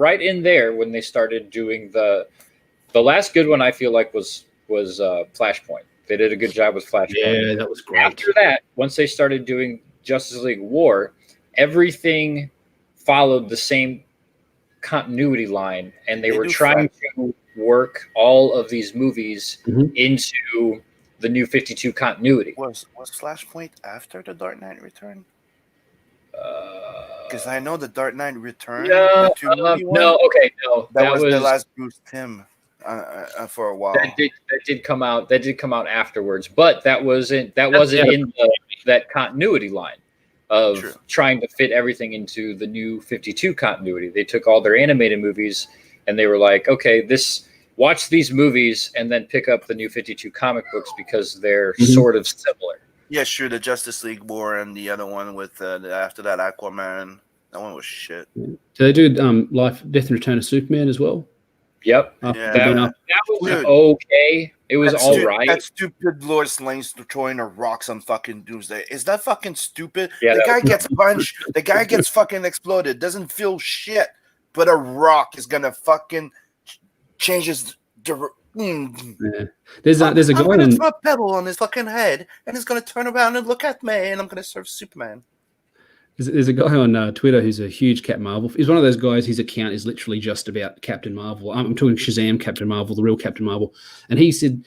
in there when they started doing the last good one. I feel like was Flashpoint. They did a good job with Flashpoint. Yeah, that was great. After that, once they started doing Justice League War, everything followed the same continuity line, and they were trying to work all of these movies into the new 52 continuity. Was Flashpoint after the Dark Knight Return? Because I know the Dark Knight Return. No, that was the last Bruce Timm for a while. That did come out. That did come out afterwards, but that wasn't in that continuity line of trying to fit everything into the new 52 continuity. They took all their animated movies and they were like, okay, watch these movies and then pick up the new 52 comic books because they're sort of similar. Yeah, sure. The Justice League War and the other one with after that Aquaman. That one was shit. So they do Life, Death, and Return of Superman as well. Yep. That was okay. It was all right. That stupid Lois Lane's throwing her rocks on fucking Doomsday. Is that fucking stupid? Yeah, the guy gets punched. The guy gets fucking exploded. Doesn't feel shit. But a rock is gonna fucking change his. Yeah. There's a guy. I'm gonna throw a pebble on his fucking head, and he's gonna turn around and look at me, and I'm gonna serve Superman. There's a guy on Twitter who's a huge Captain Marvel. He's one of those guys. His account is literally just about Captain Marvel. I'm talking Shazam, Captain Marvel, the real Captain Marvel. And he said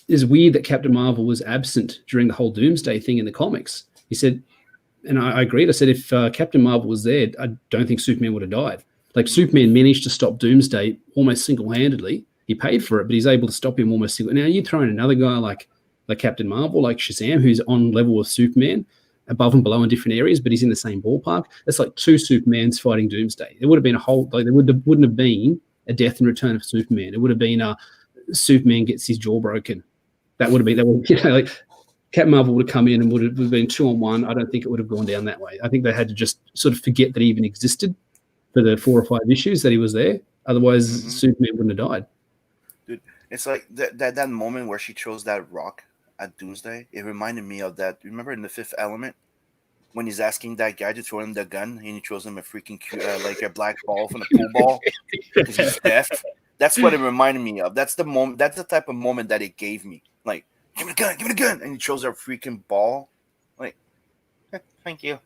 it's weird that Captain Marvel was absent during the whole Doomsday thing in the comics. He said, and I agreed. I said if Captain Marvel was there, I don't think Superman would have died. Like Superman managed to stop Doomsday almost single-handedly. He paid for it, but he's able to stop him almost single. Now you throw in another guy like Captain Marvel, like Shazam, who's on level with Superman, above and below in different areas, but he's in the same ballpark. That's like two Supermans fighting Doomsday. There would have been there wouldn't have been a Death and Return of Superman. It would have been Superman gets his jaw broken. That would have been like Captain Marvel would have come in and would have been 2-on-1. I don't think it would have gone down that way. I think they had to just sort of forget that he even existed for the 4 or 5 issues that he was there. Otherwise, Superman wouldn't have died. Dude, it's like that moment where she chose that rock at Doomsday. It reminded me of that. Remember in The Fifth Element when he's asking that guy to throw him the gun and he throws him a freaking like a black ball from a pool ball because he's deaf. That's what it reminded me of. That's the moment. That's the type of moment that it gave me. Like, give me the gun, and he throws a freaking ball. Like, thank you.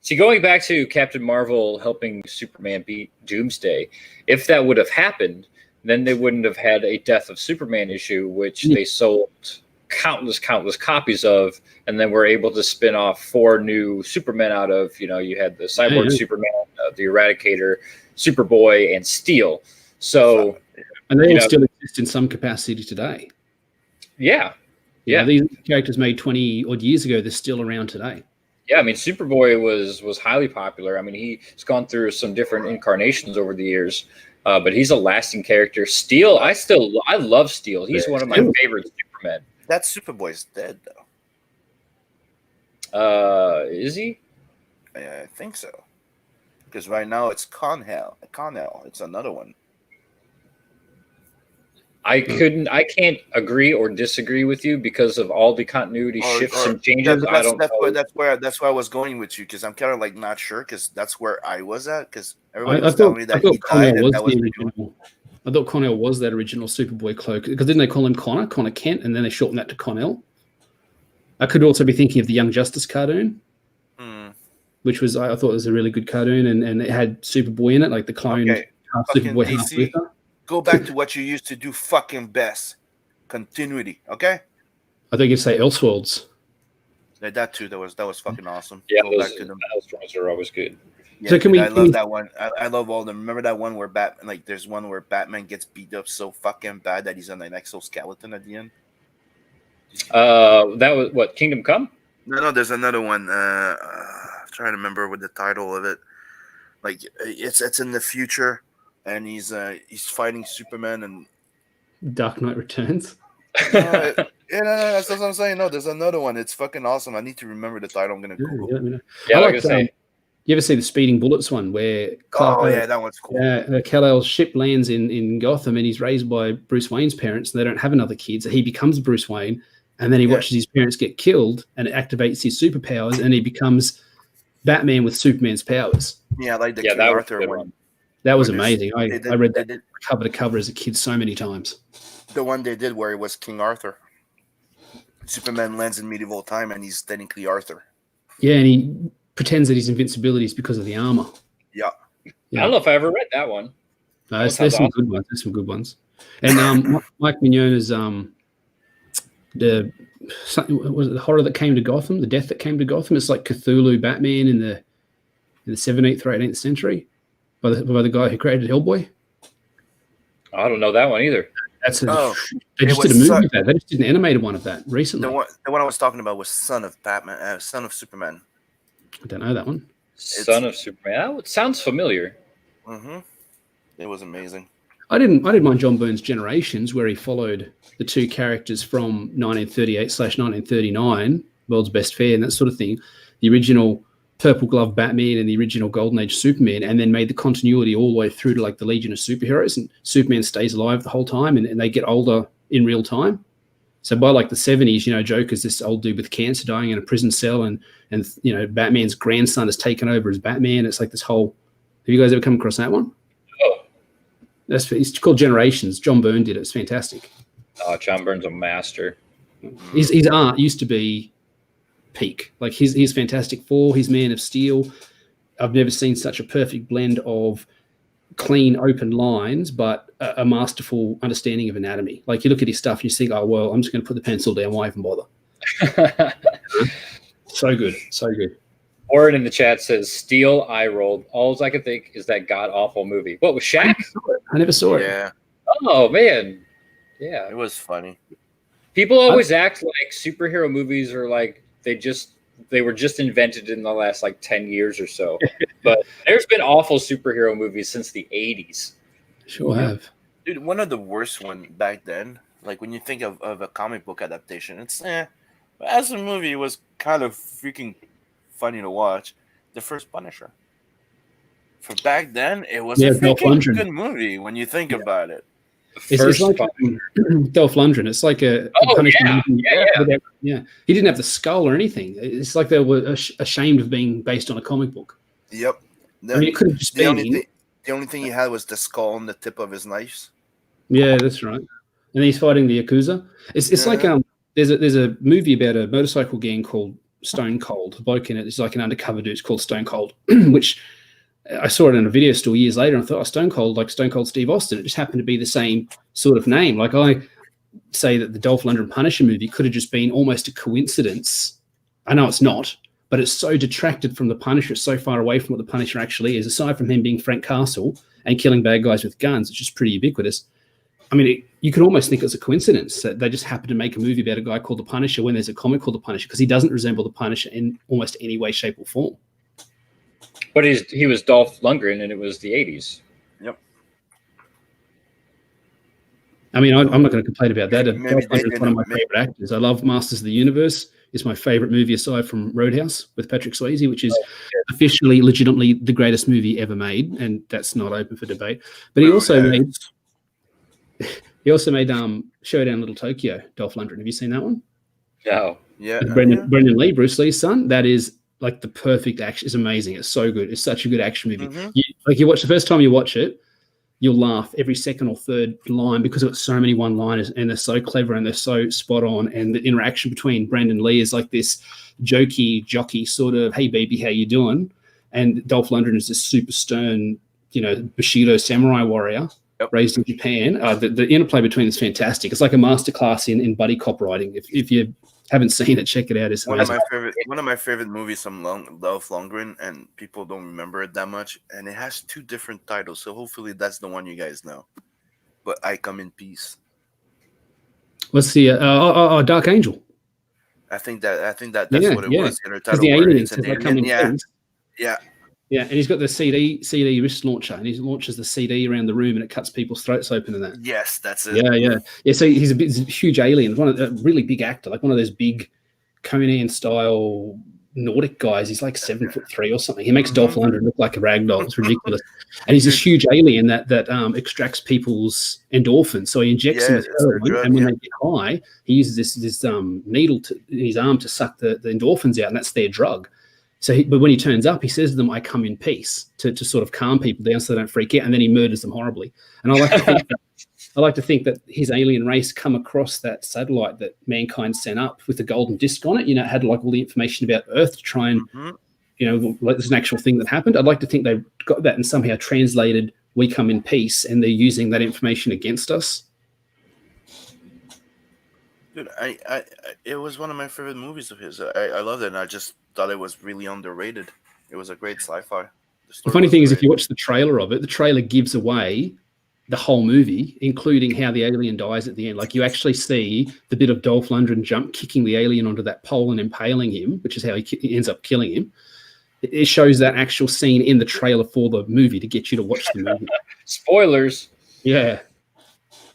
See, going back to Captain Marvel helping Superman beat Doomsday, if that would have happened, then they wouldn't have had a Death of Superman issue, which they sold countless copies of, and then were able to spin off 4 new Supermen out of. You had the Cyborg Superman, the Eradicator, Superboy, and Steel. So, and they all still exist in some capacity today. Yeah. These characters made 20 odd years ago, they're still around today. Yeah, I mean, Superboy was highly popular. I mean, he's gone through some different incarnations over the years, but he's a lasting character. Steel, I love Steel. He's one of my favorite Supermen. That Superboy's dead, though. Is he? I think so. Because right now it's Connell. It's another one. I can't agree or disagree with you because of all the continuity shifts and changes. That's where I was going with you, because I'm kind of like not sure, because that's where I was at, because everybody was telling me that he died and that was the I thought Connell was that original Superboy cloak, because didn't they call him Connor Kent, and then they shortened that to Connell? I could also be thinking of the Young Justice cartoon, which was I thought was a really good cartoon, and it had Superboy in it, like the clone half Superboy, half Luther. Go back to what you used to do fucking best. Continuity, okay? I think you'd say Elseworlds. Yeah, that too. That was fucking awesome. Yeah, Go back to them. Elseworlds are always good. Yeah, so I love that one. I love all of them. Remember that one where there's one where Batman gets beat up so fucking bad that he's on an exoskeleton at the end. That was what, Kingdom Come? No, there's another one. I'm trying to remember what the title of it. Like it's in the future, and he's fighting Superman and Dark Knight Returns. Yeah, that's what I'm saying. No, there's another one. It's fucking awesome. I need to remember the title. I'm gonna Google. Yeah, like I say. You ever see the Speeding Bullets one where that one's cool. Kal-El's ship lands in Gotham, and he's raised by Bruce Wayne's parents, and they don't have another kid, so he becomes Bruce Wayne, and then he watches his parents get killed, and it activates his superpowers, and he becomes Batman with Superman's powers. Yeah, I like the King Arthur one. That was amazing. I read that cover to cover as a kid so many times. The one they did where it was King Arthur. Superman lands in medieval time, and he's technically Arthur. Yeah, and he pretends that his invincibility is because of the armor. Yeah. I don't know if I ever read that one. There's some good ones. There's some good ones. And Mike Mignogna's was it the horror that came to Gotham, the death that came to Gotham? It's like Cthulhu Batman in the 17th or 18th century by the guy who created Hellboy. I don't know that one either. They just did a movie of that. They just did an animated one of that recently. The one I was talking about was Son of Batman, Son of Superman. I don't know that one. Son of Superman. That sounds familiar. Mm-hmm. It was amazing. I didn't mind John Byrne's Generations, where he followed the two characters from 1938/1939, World's Best Fair, and that sort of thing. The original Purple Glove Batman and the original Golden Age Superman, and then made the continuity all the way through to like the Legion of Superheroes, and Superman stays alive the whole time, and they get older in real time. So by like the 70s, Joker's this old dude with cancer dying in a prison cell, and Batman's grandson has taken over as Batman. It's like this whole. Have you guys ever come across that one? Oh, it's called Generations. John Byrne did it. It's fantastic. Oh, John Byrne's a master. His art used to be peak. Like his Fantastic Four, his Man of Steel. I've never seen such a perfect blend of clean, open lines, but a masterful understanding of anatomy. Like you look at his stuff and you think, oh, well, I'm just going to put the pencil down. Why even bother? So good. So good. Warren in the chat says, Steel eye rolled. All I can think is that god-awful movie. What, was Shaq? I never saw it. Yeah. Oh, man. Yeah. It was funny. People always act like superhero movies are like they were just invented in the last like 10 years or so. But there's been awful superhero movies since the 80s. Sure have. Dude, one of the worst one back then, like when you think of a comic book adaptation, it's as a movie, it was kind of freaking funny to watch. The first Punisher. For back then, it was a freaking good movie when you think about it. It's like Dolph Lundgren. It's like a Punisher movie. Yeah. He didn't have the skull or anything. It's like they were ashamed of being based on a comic book. Yep. It could have just been. The only thing he had was the skull on the tip of his knives. Yeah, that's right. And he's fighting the Yakuza. It's like there's a movie about a motorcycle gang called Stone Cold. The bloke in it is like an undercover dude. It's called Stone Cold, which I saw it in a video store years later, and I thought, Stone Cold, like Stone Cold Steve Austin. It just happened to be the same sort of name. Like I say that the Dolph Lundgren Punisher movie could have just been almost a coincidence. I know it's not, but it's so detracted from the Punisher, it's so far away from what the Punisher actually is. Aside from him being Frank Castle and killing bad guys with guns, it's just pretty ubiquitous. I mean, you could almost think it's a coincidence that they just happened to make a movie about a guy called the Punisher when there's a comic called the Punisher, because he doesn't resemble the Punisher in almost any way, shape, or form. But he was Dolph Lundgren, and it was the 80s. Yep. I mean, I'm not going to complain about that. Dolph Lundgren's one of my favorite actors. I love Masters of the Universe. It's my favorite movie aside from Roadhouse with Patrick Swayze, which is officially, legitimately the greatest movie ever made, and that's not open for debate. But he also made Showdown Little Tokyo, Dolph Lundgren. Have you seen that one? No. Yeah. Brendan Lee, Bruce Lee's son. That is like the perfect action. It's amazing. It's so good. It's such a good action movie. Mm-hmm. You watch the first time you watch it, you'll laugh every second or third line because it's so many one-liners and they're so clever and they're so spot on. And the interaction between Brandon Lee is like this jokey, jockey sort of, hey, baby, how you doing? And Dolph Lundgren is this super stern, Bushido samurai warrior raised in Japan. The interplay between is fantastic. It's like a masterclass in buddy cop writing. If you haven't seen it, check it out. It's one of my favorite movies from Dolph Lundgren, and people don't remember it that much. And it has 2 different titles, so hopefully that's the one you guys know. But I Come in Peace. Let's see. Dark Angel. I think that's what it was. The aliens come in peace. Yeah. Yeah, and he's got the CD wrist launcher, and he launches the CD around the room, and it cuts people's throats open and that. Yes, that's it. Yeah. So he's a huge alien, a really big actor, like one of those big Conan style Nordic guys. He's like 7'3" or something. He makes Dolph Lundgren look like a ragdoll. It's ridiculous. And he's this huge alien that extracts people's endorphins. So he injects them with heroin, and when they get high, he uses this needle in his arm to suck the endorphins out, and that's their drug. But when he turns up, he says to them, "I come in peace," to sort of calm people down so they don't freak out, and then he murders them horribly. And I like to think that his alien race come across that satellite that mankind sent up with the golden disc on it. It had like all the information about Earth to try and, like there's an actual thing that happened. I'd like to think they got that and somehow translated "we come in peace," and they're using that information against us. Dude, it was one of my favorite movies of his. I loved it, and I just thought it was really underrated. It was a great sci-fi. The funny thing is, if you watch the trailer of it, the trailer gives away the whole movie, including how the alien dies at the end. Like you actually see the bit of Dolph Lundgren kicking the alien onto that pole and impaling him, which is how he ends up killing him. It shows that actual scene in the trailer for the movie to get you to watch the movie. Spoilers. Yeah.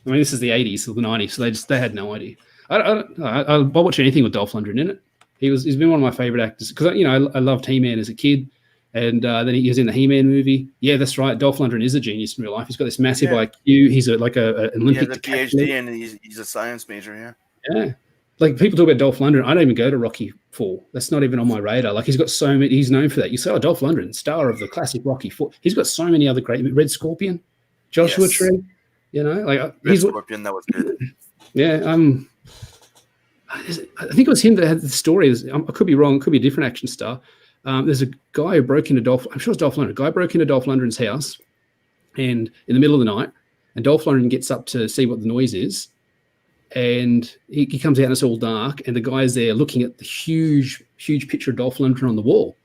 I mean, this is the 80s or the 90s, so they had no idea. I'll watch anything with Dolph Lundgren in it. He's been one of my favorite actors because I loved He-Man as a kid, and then he was in the He-Man movie. Yeah, that's right. Dolph Lundgren is a genius in real life. He's got this massive IQ. He's an Olympic. He has a PhD and he's a science major. Yeah. Like people talk about Dolph Lundgren. I don't even go to Rocky IV. That's not even on my radar. Like he's got so many. He's known for that. You say, Dolph Lundgren, star of the classic Rocky IV. He's got so many other great. Red Scorpion, Joshua Tree. Red Scorpion. That was good. Yeah. I think it was him that had the story. I could be wrong. It could be a different action star. There's a guy who broke into I'm sure it's Dolph Lundgren. A guy broke into Dolph Lundgren's house, and in the middle of the night, and Dolph Lundgren gets up to see what the noise is, and he comes out and it's all dark, and the guy's there looking at the huge picture of Dolph Lundgren on the wall,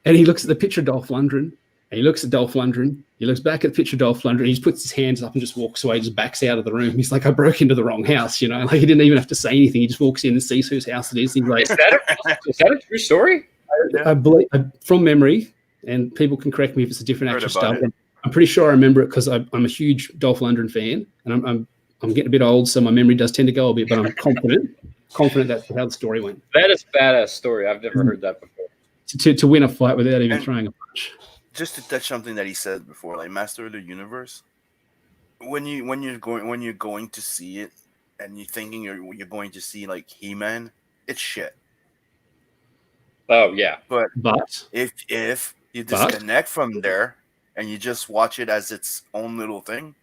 and he looks at the picture of Dolph Lundgren, and he looks at Dolph Lundgren. He looks back at the picture of Dolph Lundgren. He just puts his hands up and just walks away, just backs out of the room. He's like, I broke into the wrong house, Like he didn't even have to say anything. He just walks in and sees whose house it is. He's like, is that a true story? I believe, from memory, and people can correct me if it's a different actor style. I'm pretty sure I remember it because I'm a huge Dolph Lundgren fan, and I'm getting a bit old, so my memory does tend to go a bit. But I'm confident that's how the story went. That is a badass story. I've never heard that before. To win a fight without even throwing a punch. Just to touch something that he said before, like Master of the Universe, when you're going to see it, and you're thinking you're going to see like He-Man, it's shit. Oh yeah, but if you disconnect from there and you just watch it as its own little thing,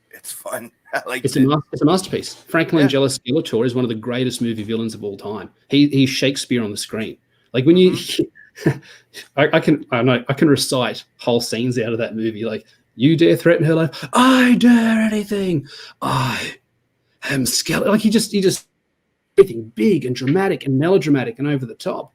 it's fun. It's a masterpiece. Frank Langella's Skeletor is one of the greatest movie villains of all time. He's Shakespeare on the screen. Like when you. I can recite whole scenes out of that movie. Like, you dare threaten her life? I dare anything. I am Skeletor. Like he just everything big and dramatic and melodramatic and over the top.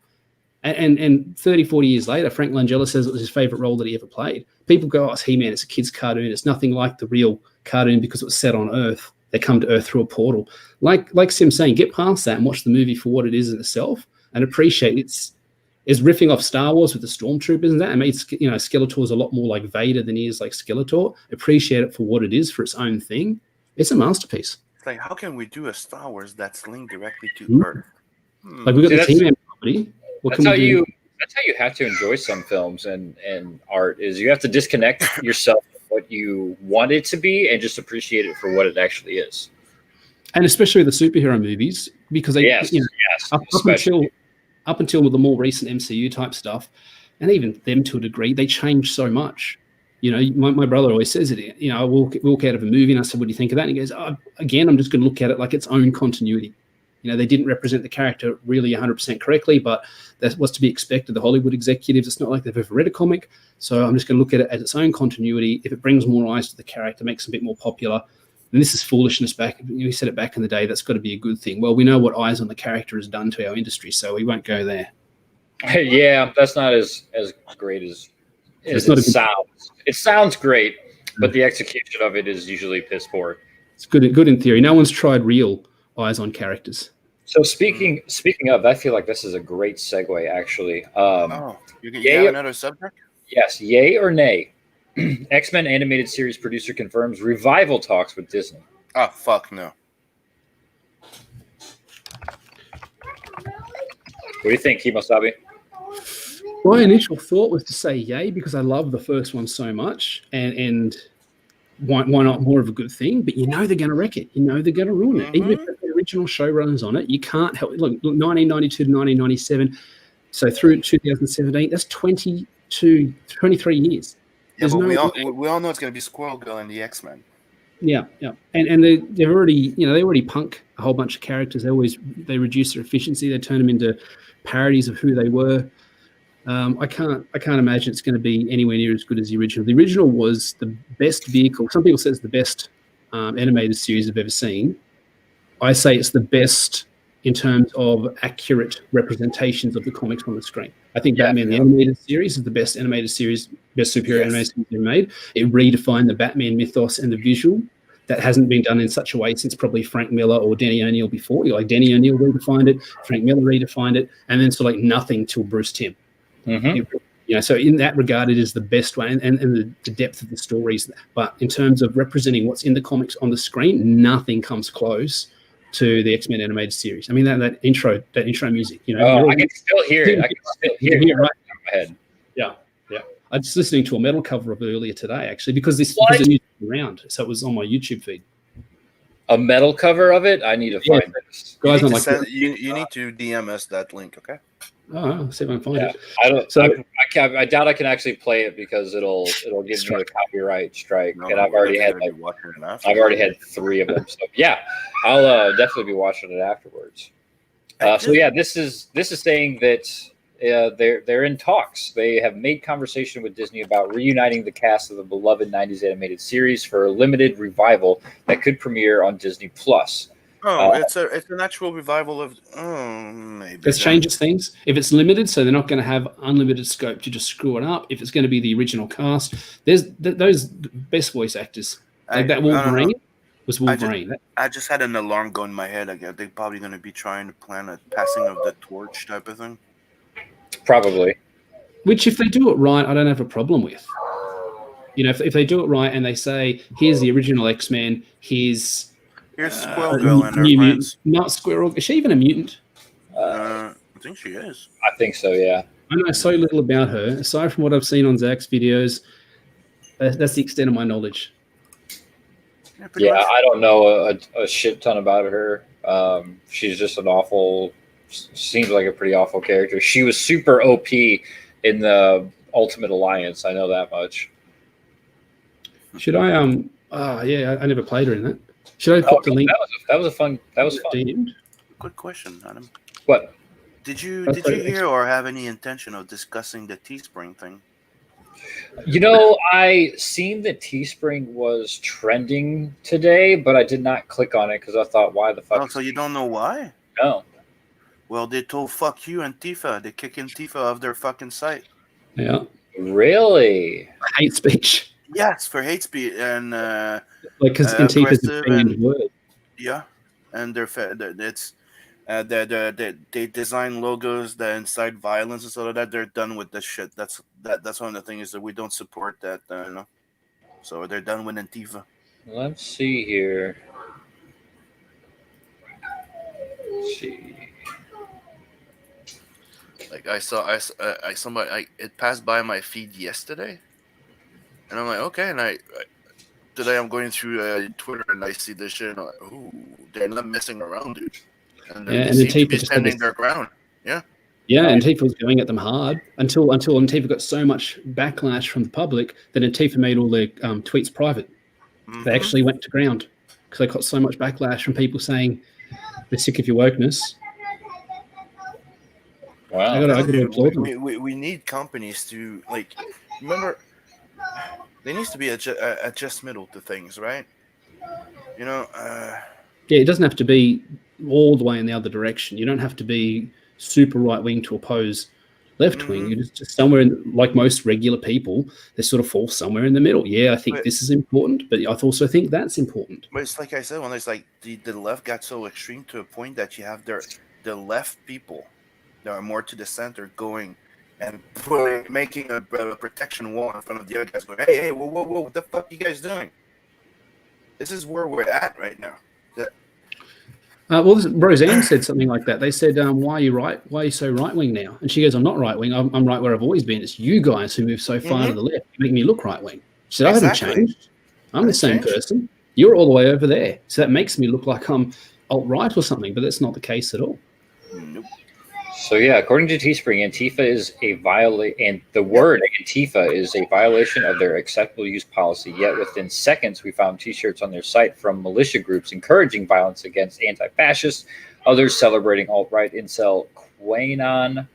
And 30, 40 years later, Frank Langella says it was his favorite role that he ever played. People go, it's He-Man, it's a kid's cartoon. It's nothing like the real cartoon because it was set on Earth. They come to Earth through a portal. Like Sim's saying, get past that and watch the movie for what it is in itself and appreciate it's riffing off Star Wars with the Stormtroopers and that. I mean, Skeletor is a lot more like Vader than he is like Skeletor. Appreciate it for what it is, for its own thing. It's a masterpiece. It's like, how can we do a Star Wars that's linked directly to Earth? Like we've got the He-Man property. That's how you have to enjoy some films and art is you have to disconnect yourself from what you want it to be and just appreciate it for what it actually is. And especially the superhero movies, because they up until the more recent MCU type stuff, and even them to a degree, they changed so much. You know, my brother always says it. You know, I walk out of a movie and I said, "What do you think of that?" And he goes, "Oh, again, I'm just going to look at it like its own continuity. You know, they didn't represent the character really 100% correctly, but that's what's to be expected. The Hollywood executives, it's not like they've ever read a comic, so I'm just going to look at it as its own continuity. If it brings more eyes to the character, makes it a bit more popular." And this is foolishness back. We said it back in the day. That's got to be a good thing. Well, we know what eyes on the character has done to our industry, so we won't go there. Yeah, that's not as great as it sounds. It sounds great, but the execution of it is usually piss poor. It's good in theory. No one's tried real eyes on characters. So speaking of, I feel like this is a great segue, actually. You have another subject? Yes, yay or nay? X-Men animated series producer confirms revival talks with Disney. Oh, fuck no. What do you think, Kimosabe? My initial thought was to say yay because I love the first one so much, and why not more of a good thing? But you know they're going to wreck it. You know they're going to ruin it. Even if the original showrunners on it, you can't help it. Look, 1992 to 1997, so through 2017, that's 23 years. Yeah, but we all know it's going to be Squirrel Girl and the X-Men. Yeah, and they've already punk a whole bunch of characters. They reduce their efficiency. They turn them into parodies of who they were. I can't imagine it's going to be anywhere near as good as the original. The original was the best vehicle. Some people say it's the best animated series I've ever seen. I say it's the best in terms of accurate representations of the comics on the screen. I think Batman the animated series is the best animated series, best superhero animated series ever made. It redefined the Batman mythos and the visual. That hasn't been done in such a way since probably Frank Miller or Denny O'Neil before. Like Denny O'Neil redefined it, Frank Miller redefined it, and then sort of like nothing till Bruce Timm. So in that regard, it is the best way, and the depth of the stories. But in terms of representing what's in the comics on the screen, nothing comes close to the X-Men animated series. I mean, that intro music. You know, I can still hear it. I can still hear it right in my head. Yeah. I was listening to a metal cover of it earlier today, actually, because it was around, so it was on my YouTube feed. A metal cover of it? I need to find this. Guys, you need to DM us that link, okay? Oh, I'll see if I can find it. I doubt I can actually play it because it'll give me a copyright strike, and I've already had 3 of them. So yeah, I'll definitely be watching it afterwards. This is saying that they're in talks. They have made conversation with Disney about reuniting the cast of the beloved 90s animated series for a limited revival that could premiere on Disney Plus. It's an actual revival of maybe. This changes things. If it's limited, so they're not going to have unlimited scope to just screw it up. If it's going to be the original cast, there's those best voice actors. Like that Wolverine was Wolverine. I just had an alarm go in my head. I guess they're probably going to be trying to plan a passing of the torch type of thing. Probably. Which, if they do it right, I don't have a problem with. You know, if they do it right and they say, "Here's the original X-Men. Here's Squirrel Girl and her friends." Not Squirrel. Is she even a mutant? I think she is. I think so, yeah. I know so little about her. Aside from what I've seen on Zach's videos, that's the extent of my knowledge. Yeah, I don't know a shit ton about her. She's just seems like a pretty awful character. She was super OP in the Ultimate Alliance. I know that much. Should I? I never played her in that. Should I put the link? That was fun. Good question, Adam. What? Did you hear or have any intention of discussing the Teespring thing? You know, I seen that Teespring was trending today, but I did not click on it because I thought, why the fuck? Oh, so you don't know why? No. Well, they told fuck you and Tifa. They're kicking Tifa off their fucking site. Yeah. Really? Hate speech. Yes, for hate speech and because Tifa's a banned word. Yeah, and they design logos that incite violence and stuff like that. They're done with this shit. That's one of the things that we don't support that. So they're done with Antifa. Let's see here. Let's see. Like it passed by my feed yesterday, and I'm like, okay, and today I'm going through Twitter and I see this shit, and I'm like, ooh, they're not messing around, dude. And they seem to be standing their ground. Yeah. Yeah, Antifa was going at them hard until Antifa got so much backlash from the public that Antifa made all their tweets private. They actually went to ground because they got so much backlash from people saying they're sick of your wokeness. Wow. I gotta applaud them. We need companies to, like, remember, there needs to be a just middle to things, right? You know. Yeah, it doesn't have to be all the way in the other direction. You don't have to be super right wing to oppose left wing. You're just somewhere in, like most regular people, they sort of fall somewhere in the middle. Yeah, I think this is important, but I also think that's important. But it's like I said, when it's like the left got so extreme to a point that you have the left people that are more to the center going and making a protection wall in front of the other guys, going, hey, whoa, what the fuck are you guys doing? This is where we're at right now. Well, Roseanne said something like that. They said, why are you right? Why are you so right wing now? And she goes, I'm not right wing. I'm right where I've always been. It's you guys who move so far to the left. You make me look right wing. She said, I haven't changed. I'm the same person. You're all the way over there. So that makes me look like I'm alt-right or something, but that's not the case at all. Nope. So yeah, according to Teespring, Antifa is a and the word Antifa is a violation of their acceptable use policy. Yet within seconds, we found T-shirts on their site from militia groups encouraging violence against anti-fascists, others celebrating alt-right incel QAnon.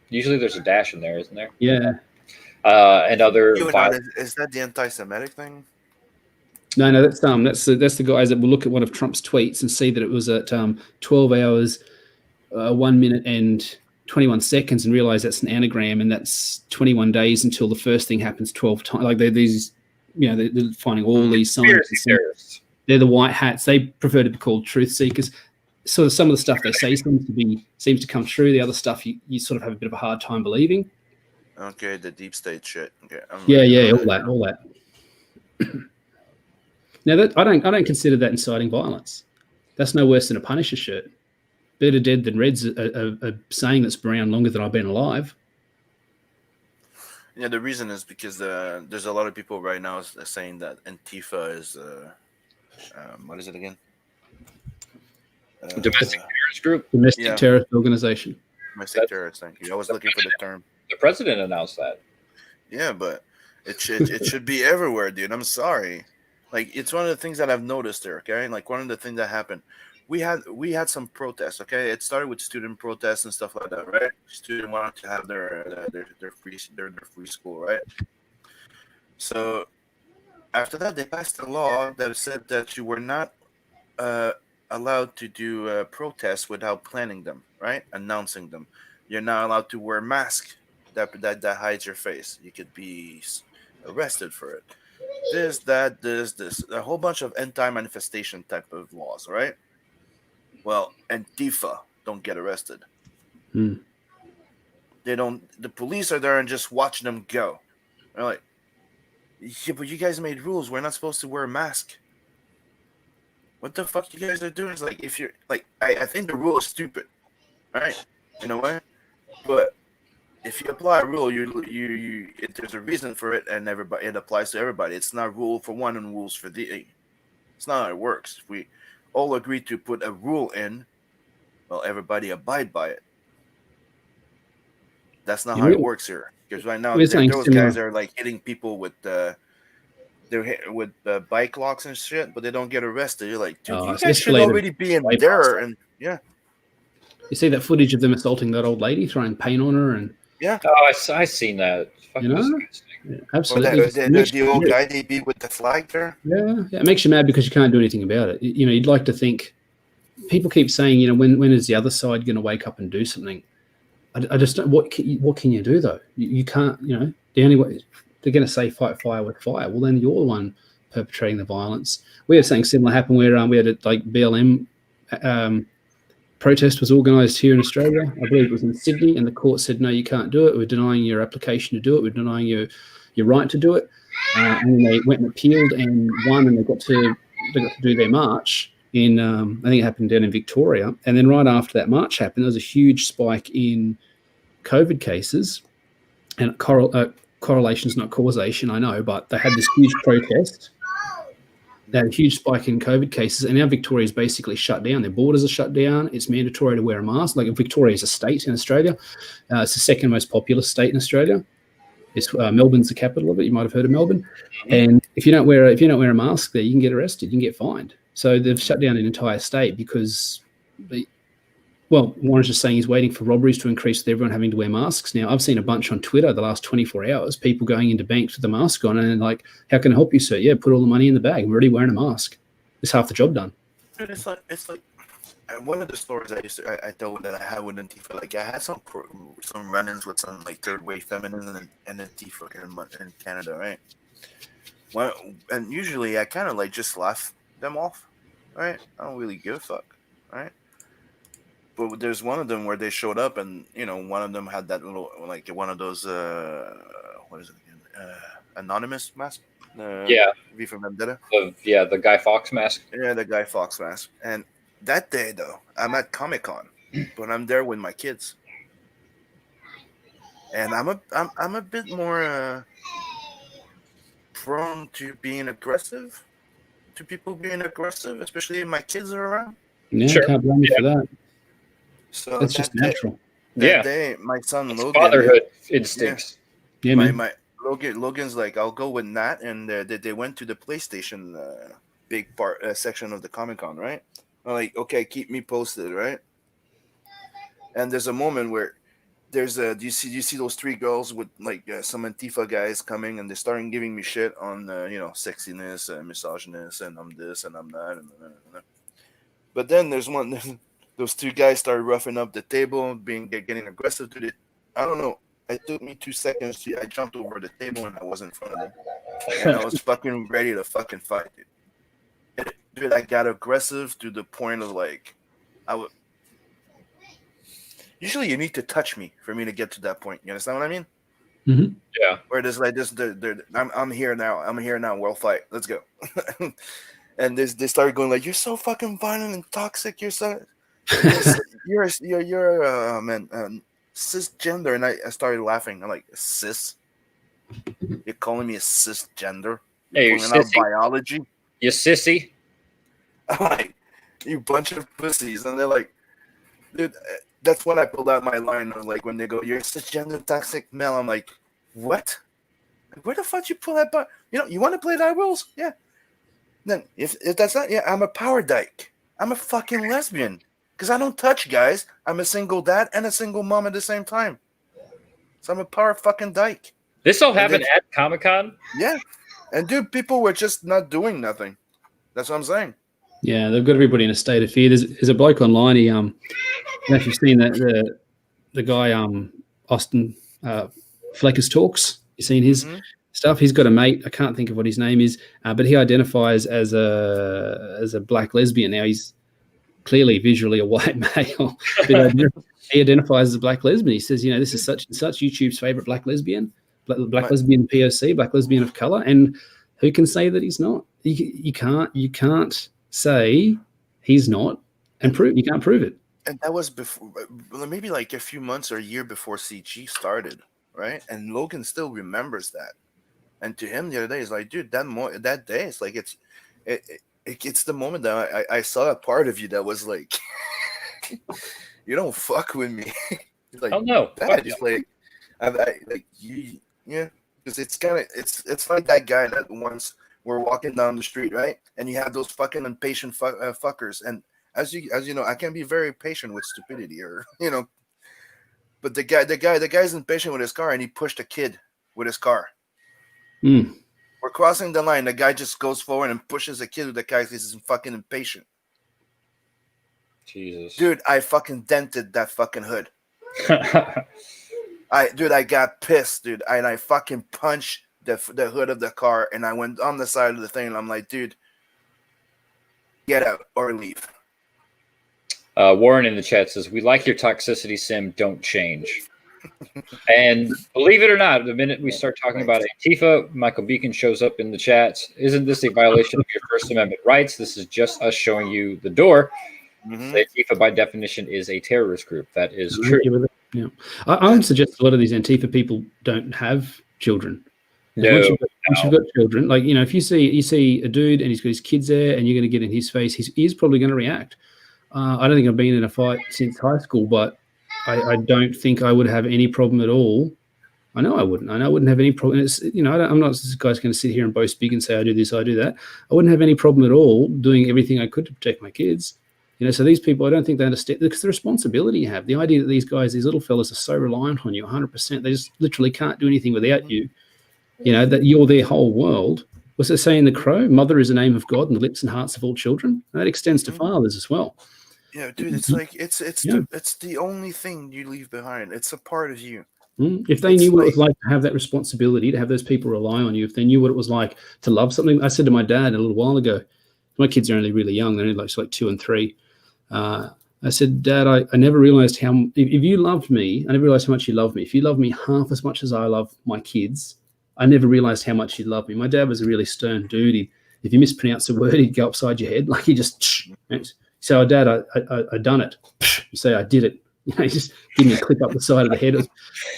Usually there's a dash in there, isn't there? Yeah. And other is that the anti-Semitic thing? No, that's the guys that will look at one of Trump's tweets and see that it was at 12 hours. 1 minute and 21 seconds and realize that's an anagram and that's 21 days until the first thing happens 12 times. Like they're finding all these signs. They're the white hats. They prefer to be called truth seekers. So some of the stuff they say seems to come true. The other stuff you sort of have a bit of a hard time believing. Okay, the deep state shit. Okay, all that. Now I don't consider that inciting violence. That's no worse than a Punisher shirt. Better dead than red's a saying that's been around longer than I've been alive. Yeah, the reason is because there's a lot of people right now saying that Antifa is what is it again? Domestic terrorist group. Domestic terrorist organization. Domestic terrorist. Thank you. I was looking for the term. The president announced that. Yeah, but it should be everywhere, dude. I'm sorry. Like, it's one of the things that I've noticed there. Okay, like one of the things that happened. We had some protests. Okay, it started with student protests and stuff like that, right? Students wanted to have their free school, right? So after that, they passed a law that said that you were not allowed to do protests without planning them, right? Announcing them. You're not allowed to wear a mask that hides your face. You could be arrested for it. This, a whole bunch of anti-manifestation type of laws, right? Well, Antifa don't get arrested. They don't. The police are there and just watching them go. They're like, yeah, but you guys made rules. We're not supposed to wear a mask. What the fuck you guys are doing? It's like, if you're like, I think the rule is stupid, right? You know what? But if you apply a rule, there's a reason for it, and it applies to everybody. It's not rule for one and rules for the. It's not how it works. If we all agree to put a rule in, well, everybody abide by it. That's not how it works here. Because right now, those guys are like hitting people with bike locks and shit, but they don't get arrested. You're like, dude, you guys should already be in there. And yeah, you see that footage of them assaulting that old lady, throwing paint on her, and I seen that. Yeah, absolutely. The old guy they beat with the flag there. Yeah, it makes you mad because you can't do anything about it. You'd like to think. People keep saying, when is the other side going to wake up and do something? I just don't. What can you do though? You can't. The only way they're going to say fight fire with fire. Well, then you're the one perpetrating the violence. We had something similar happen where we had a BLM protest was organised here in Australia. I believe it was in Sydney, and the court said, no, you can't do it. We're denying your application to do it. We're denying your right to do it. And then they went and appealed and won, and they got to do their march in, I think it happened down in Victoria. And then right after that march happened, there was a huge spike in COVID cases, and correlation is not causation, I know, but they had this huge protest. that huge spike in COVID cases, and now Victoria is basically shut down. Their borders are shut down. It's mandatory to wear a mask. Like Victoria is a state in Australia. It's the second most populous state in Australia. It's Melbourne's the capital of it. You might have heard of Melbourne. And if you don't wear a mask there, you can get arrested. You can get fined. So they've shut down an entire state because Warren's just saying he's waiting for robberies to increase with everyone having to wear masks. Now, I've seen a bunch on Twitter the last 24 hours, people going into banks with the mask on and like, how can I help you, sir? Yeah, put all the money in the bag. I'm already wearing a mask. It's half the job done. Dude, it's like one of the stories I told that I had with Antifa, like I had some run-ins with some like third wave feminists and Antifa in Canada, right? And usually I kind of like just laugh them off, right? I don't really give a fuck, right? But there's one of them where they showed up, and one of them had that little like one of those what is it again? Anonymous mask. V for Vendetta. The Guy Fawkes mask. Yeah, the Guy Fawkes mask. And that day though, I'm at Comic-Con, but I'm there with my kids, and I'm a bit more prone to being aggressive, to people being aggressive, especially if my kids are around. Yeah, sure. Can't blame you for that. So that's just natural. That day, my son Logan, fatherhood instincts. Yeah, man. My Logan's like, I'll go with Nat, and they went to the PlayStation big part section of the Comic-Con, right? I'm like, okay, keep me posted, right? And there's a moment where there's do you see those three girls with like some Antifa guys coming, and they're starting giving me shit on sexiness and misogynist, and I'm this and I'm that, but then there's one. Those two guys started roughing up the table, getting aggressive to it. I don't know. It took me 2 seconds. I jumped over the table and I was in front of them. And I was fucking ready to fucking fight, dude. Dude, I got aggressive to the point of like, usually you need to touch me for me to get to that point. You understand what I mean? Mm-hmm. Yeah. Where there's like this, I'm here now. I'm here now. We'll fight. Let's go. And they started going like, you're so fucking violent and toxic. You're so... you're cisgender, and I started laughing. I'm like, cis? You're calling me a cisgender? You're pulling out biology? You sissy? I'm like, you bunch of pussies, and they're like, dude. That's when I pulled out my line of like when they go, you're a cisgender toxic male. I'm like, what? Where the fuck you pull that? You want to play that rules? Yeah. Then if that's not, yeah, I'm a power dyke. I'm a fucking lesbian. Because I don't touch guys. I'm a single dad and a single mom at the same time. So I'm a power fucking dyke. This all happened at Comic-Con? Yeah. And dude, people were just not doing nothing. That's what I'm saying. Yeah, they've got everybody in a state of fear. There's a bloke online. He if you've seen that the guy Austin Fleckers Talks. You seen his stuff? He's got a mate. I can't think of what his name is, but he identifies as a black lesbian. Now he's clearly visually a white male, but he identifies as a black lesbian. He says, this is such and such, YouTube's favorite black lesbian, black lesbian POC, black lesbian of color. And who can say that he's not? You can't say he's not and you can't prove it. And that was before, maybe like a few months or a year before CG started, right? And Logan still remembers that. And to him the other day, he's like, dude, that day, it's like it's the moment that I saw a part of you that was like, you don't fuck with me. Like, oh no, it's like, yeah, because it's kind of it's like that guy that once we're walking down the street, right, and you have those fucking impatient fuckers, and as you know, I can be very patient with stupidity, or but the guy's impatient with his car, and he pushed a kid with his car. Mm. We're crossing the line. The guy just goes forward and pushes a kid with the car because he's fucking impatient. Jesus. Dude, I fucking dented that fucking hood. I got pissed, dude. And I fucking punched the hood of the car, and I went on the side of the thing, and I'm like, dude, get out or leave. Warren in the chat says, we like your toxicity, Sim. Don't change. And believe it or not, the minute we start talking about Antifa, Michael Beacon shows up in the chat. Isn't this a violation of your First Amendment rights? This is just us showing you the door. Mm-hmm. Antifa, by definition, is a terrorist group. That is true. Yeah. I would suggest a lot of these Antifa people don't have children. Once you've got children, like, you know, if you see a dude and he's got his kids there and you're going to get in his face, he's probably going to react. I don't think I've been in a fight since high school, but I don't think I would have any problem at all. I know I wouldn't. I know I wouldn't have any problem. It's, you know, I'm not this guy's going to sit here and boast big and say I do this, I do that. I wouldn't have any problem at all doing everything I could to protect my kids. You know, so these people, I don't think they understand, because the responsibility you have, the idea that these guys, these little fellas are so reliant on you 100%, they just literally can't do anything without you. You know, that you're their whole world. What's it say in The Crow? Mother is the name of God in the lips and hearts of all children. And that extends to fathers as well. Yeah, dude, it's like it's the only thing you leave behind. It's a part of you. If they knew what it was like to have that responsibility, to have those people rely on you, if they knew what it was like to love something. I said to my dad a little while ago, my kids are only really young, they're only like 2 and 3. I said, Dad, I never realized if you loved me, I never realized how much you love me. If you love me half as much as I love my kids, I never realized how much you love me. My dad was a really stern dude. If you mispronounced a word, he'd go upside your head. Like, he just, so, oh, Dad, I done it. You say, I did it. You know, he just give me a clip up the side of the head.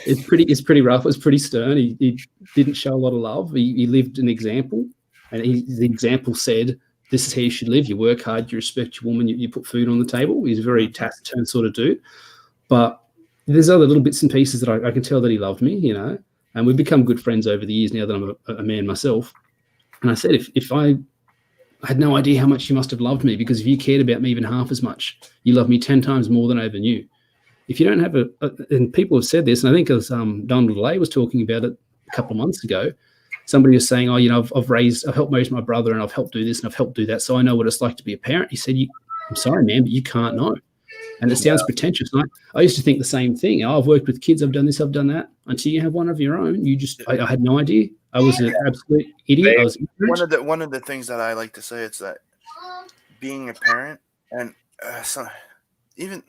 It's pretty rough. It was pretty stern. He didn't show a lot of love. He lived an example, and the example said, this is how you should live. You work hard, you respect your woman, you put food on the table. He's a very taciturn sort of dude. But there's other little bits and pieces that I can tell that he loved me, you know, and we've become good friends over the years now that I'm a man myself. And I said, if I had no idea how much you must have loved me, because if you cared about me even half as much, you love me 10 times more than I ever knew. If you don't have and people have said this, and I think as Donald Lay was talking about it a couple of months ago, somebody was saying, oh, you know, I've helped raise my brother, and I've helped do this and I've helped do that, so I know what it's like to be a parent. He said, I'm sorry, man, but you can't know. And it sounds pretentious. I used to think the same thing. Oh, I've worked with kids, I've done this, I've done that. Until you have one of your own, I had no idea. I was an absolute idiot. I was one of the things that I like to say is that being a parent and even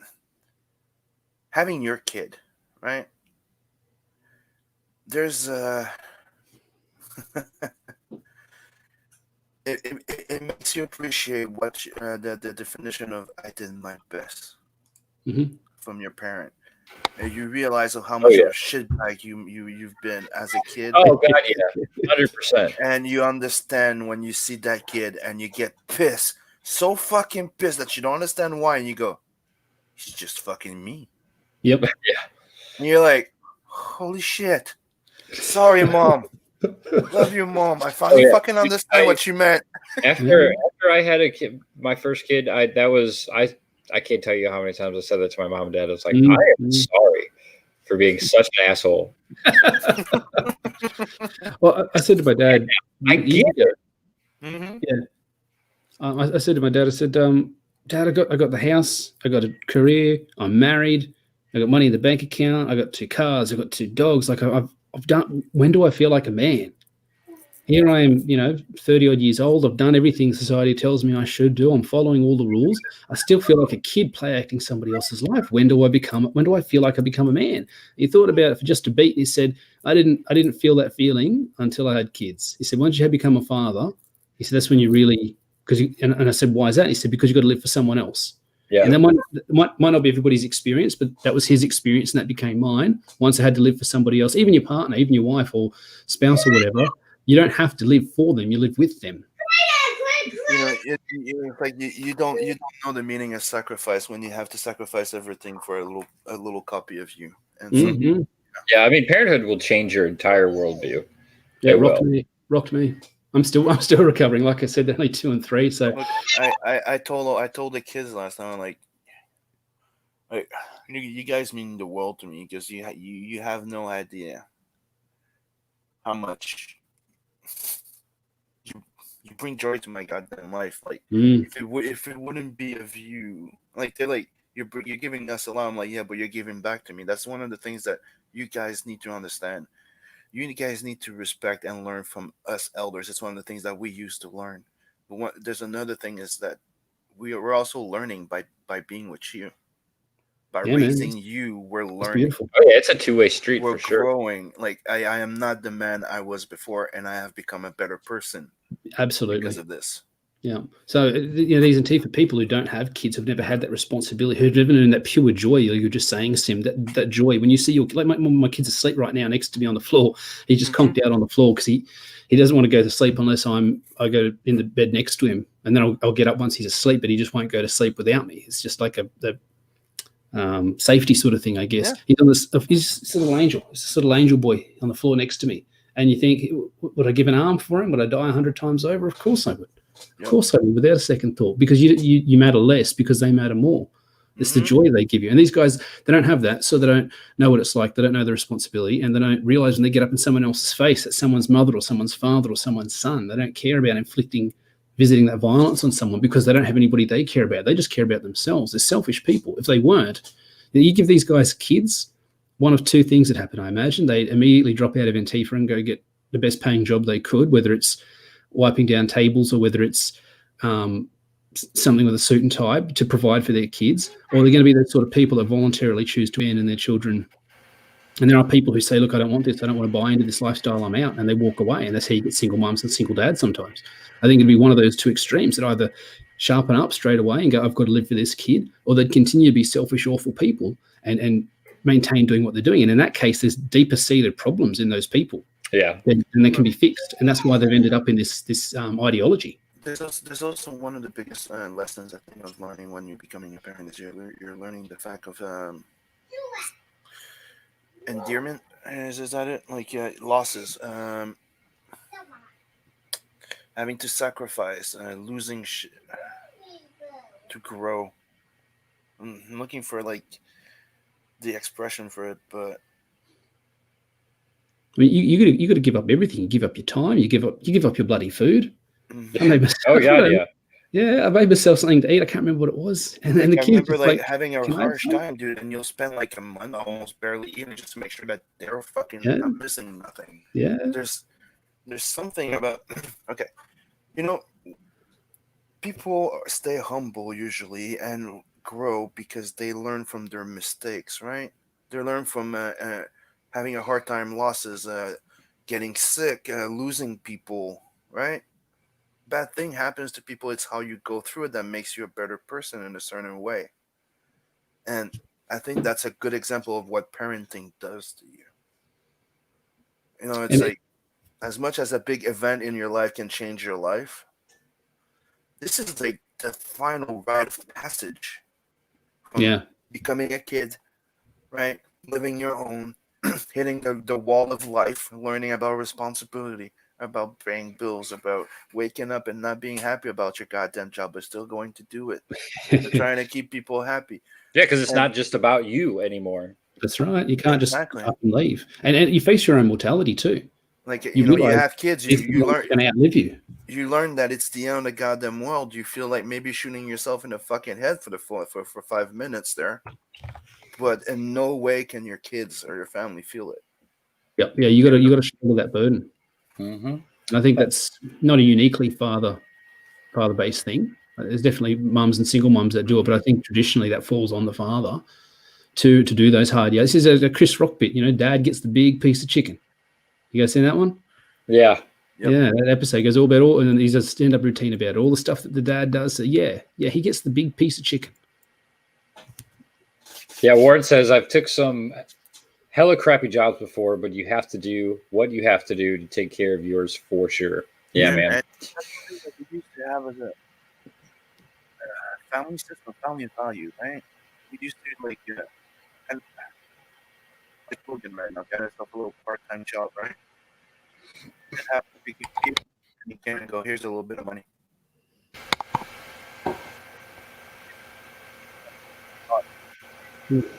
having your kid, right? There's it makes you appreciate what the definition of I did my best from your parent. And you realize how much of a shitbag you've been as a kid. Oh God, yeah, 100%. And you understand when you see that kid and you get pissed, so fucking pissed that you don't understand why, and you go, he's just fucking me. Yep. Yeah. And you're like, holy shit. Sorry, Mom. Love you, Mom. I finally fucking understand what you meant. After I had a kid, my first kid, I can't tell you how many times I said that to my mom and dad. I was like, I am sorry for being such an asshole. Well, I said to my dad, I get it. Yeah. I said to my dad, I said, Dad, I got the house, I got a career, I'm married, I got money in the bank account, I got 2 cars, I got 2 dogs. Like, I've done. When do I feel like a man? Here I am, you know, 30 odd years old. I've done everything society tells me I should do. I'm following all the rules. I still feel like a kid play acting somebody else's life. When do I feel like I become a man? He thought about it for just a beat. And he said, I didn't feel that feeling until I had kids. He said, once you become a father, he said, that's when you really, and I said, why is that? He said, because you've got to live for someone else. Yeah. And that might not be everybody's experience, but that was his experience, and that became mine. Once I had to live for somebody else, even your partner, even your wife or spouse or whatever, you don't have to live for them, you live with them. You know, it's like you don't know the meaning of sacrifice when you have to sacrifice everything for a little copy of you. And so, yeah, I mean, parenthood will change your entire worldview. Yeah, rocked me. I'm still recovering. Like I said, they're only 2 and 3. So look, I told the kids last time, I'm like you guys mean the world to me, because you have no idea how much you bring joy to my goddamn life. Like if it wouldn't be of you, like they're like you're giving us a lot. I'm like, yeah, but you're giving back to me. That's one of the things that you guys need to understand. You guys need to respect and learn from us elders. It's one of the things that we used to learn. But there's another thing is that we're also learning by being with you. By raising you, we're learning. Oh yeah, it's a two-way street for sure. We're growing. Like I am not the man I was before, and I have become a better person. Absolutely. Because of this. Yeah. So, these Antifa people who don't have kids, who've never had that responsibility, who've never known that pure joy, you're just saying, Sim, that joy. When you see like my kid's asleep right now next to me on the floor, he just conked out on the floor because he doesn't want to go to sleep unless I go in the bed next to him, and then I'll get up once he's asleep, but he just won't go to sleep without me. It's just like a safety sort of thing, I guess. Yeah. He's a little angel. He's this little angel boy on the floor next to me. And you think, would I give an arm for him? Would I die 100 times over? Of course I would. Of course I would, without a second thought, because you matter less because they matter more. It's the joy they give you. And these guys, they don't have that, so they don't know what it's like. They don't know the responsibility, and they don't realize when they get up in someone else's face, that's someone's mother or someone's father or someone's son. They don't care about visiting that violence on someone because they don't have anybody they care about. They just care about themselves. They're selfish people. If they weren't, you give these guys kids, one of two things would happen, I imagine. They immediately drop out of Antifa and go get the best paying job they could, whether it's wiping down tables or whether it's something with a suit and tie to provide for their kids, or they're going to be the sort of people that voluntarily choose to abandon their children. And there are people who say, look, I don't want this. I don't want to buy into this lifestyle. I'm out. And they walk away. And that's how you get single mums and single dads sometimes. I think it'd be one of those two extremes that either sharpen up straight away and go, I've got to live for this kid, or they'd continue to be selfish, awful people and maintain doing what they're doing. And in that case, there's deeper seated problems in those people. Yeah. And they can be fixed. And that's why they've ended up in this ideology. There's also one of the biggest lessons I think of learning when you're becoming a parent is you're learning the fact of endearment. Is that it? Like losses, having to sacrifice, losing to grow. I'm looking for like the expression for it, but I mean, you got to give up everything. You give up your time. You give up your bloody food. I made myself something to eat. I can't remember what it was. And then the kids remember like having a harsh time, dude, and you'll spend like a month almost barely eating just to make sure that they're fucking not missing nothing. Yeah. There's something about okay. People stay humble usually and grow because they learn from their mistakes, right? They learn from having a hard time, losses, getting sick, losing people, right? Bad thing happens to people. It's how you go through it that makes you a better person in a certain way. And I think that's a good example of what parenting does to you. It's like as much as a big event in your life can change your life, this is like the final rite of passage from becoming a kid, right? Living your own, hitting the wall of life, learning about responsibility, about paying bills, about waking up and not being happy about your goddamn job, but still going to do it. Trying to keep people happy. Yeah, because it's not just about you anymore. That's right. You can't just up and leave. And you face your own mortality too. Like, you have kids, you learn going to outlive you. You learn that it's the end of the goddamn world. You feel like maybe shooting yourself in the fucking head for 5 minutes there. But in no way can your kids or your family feel it. Yep. Yeah, you got to shoulder that burden. Mm-hmm. And I think that's not a uniquely father-based thing. There's definitely mums and single mums that do it, but I think traditionally that falls on the father to do those hard yards. This is a Chris Rock bit. Dad gets the big piece of chicken. You guys seen that one? Yeah. Yep. Yeah, that episode goes all about and he's a stand-up routine about all the stuff that the dad does. So yeah, he gets the big piece of chicken. Yeah, Warren says, I've took some hella crappy jobs before, but you have to do what you have to do to take care of yours for sure. Yeah, man. And that's something that we used to have as a family system, family value, right? We used to like Logan right now, got yourself a little part-time job, right? And have to be and you can go, here's a little bit of money.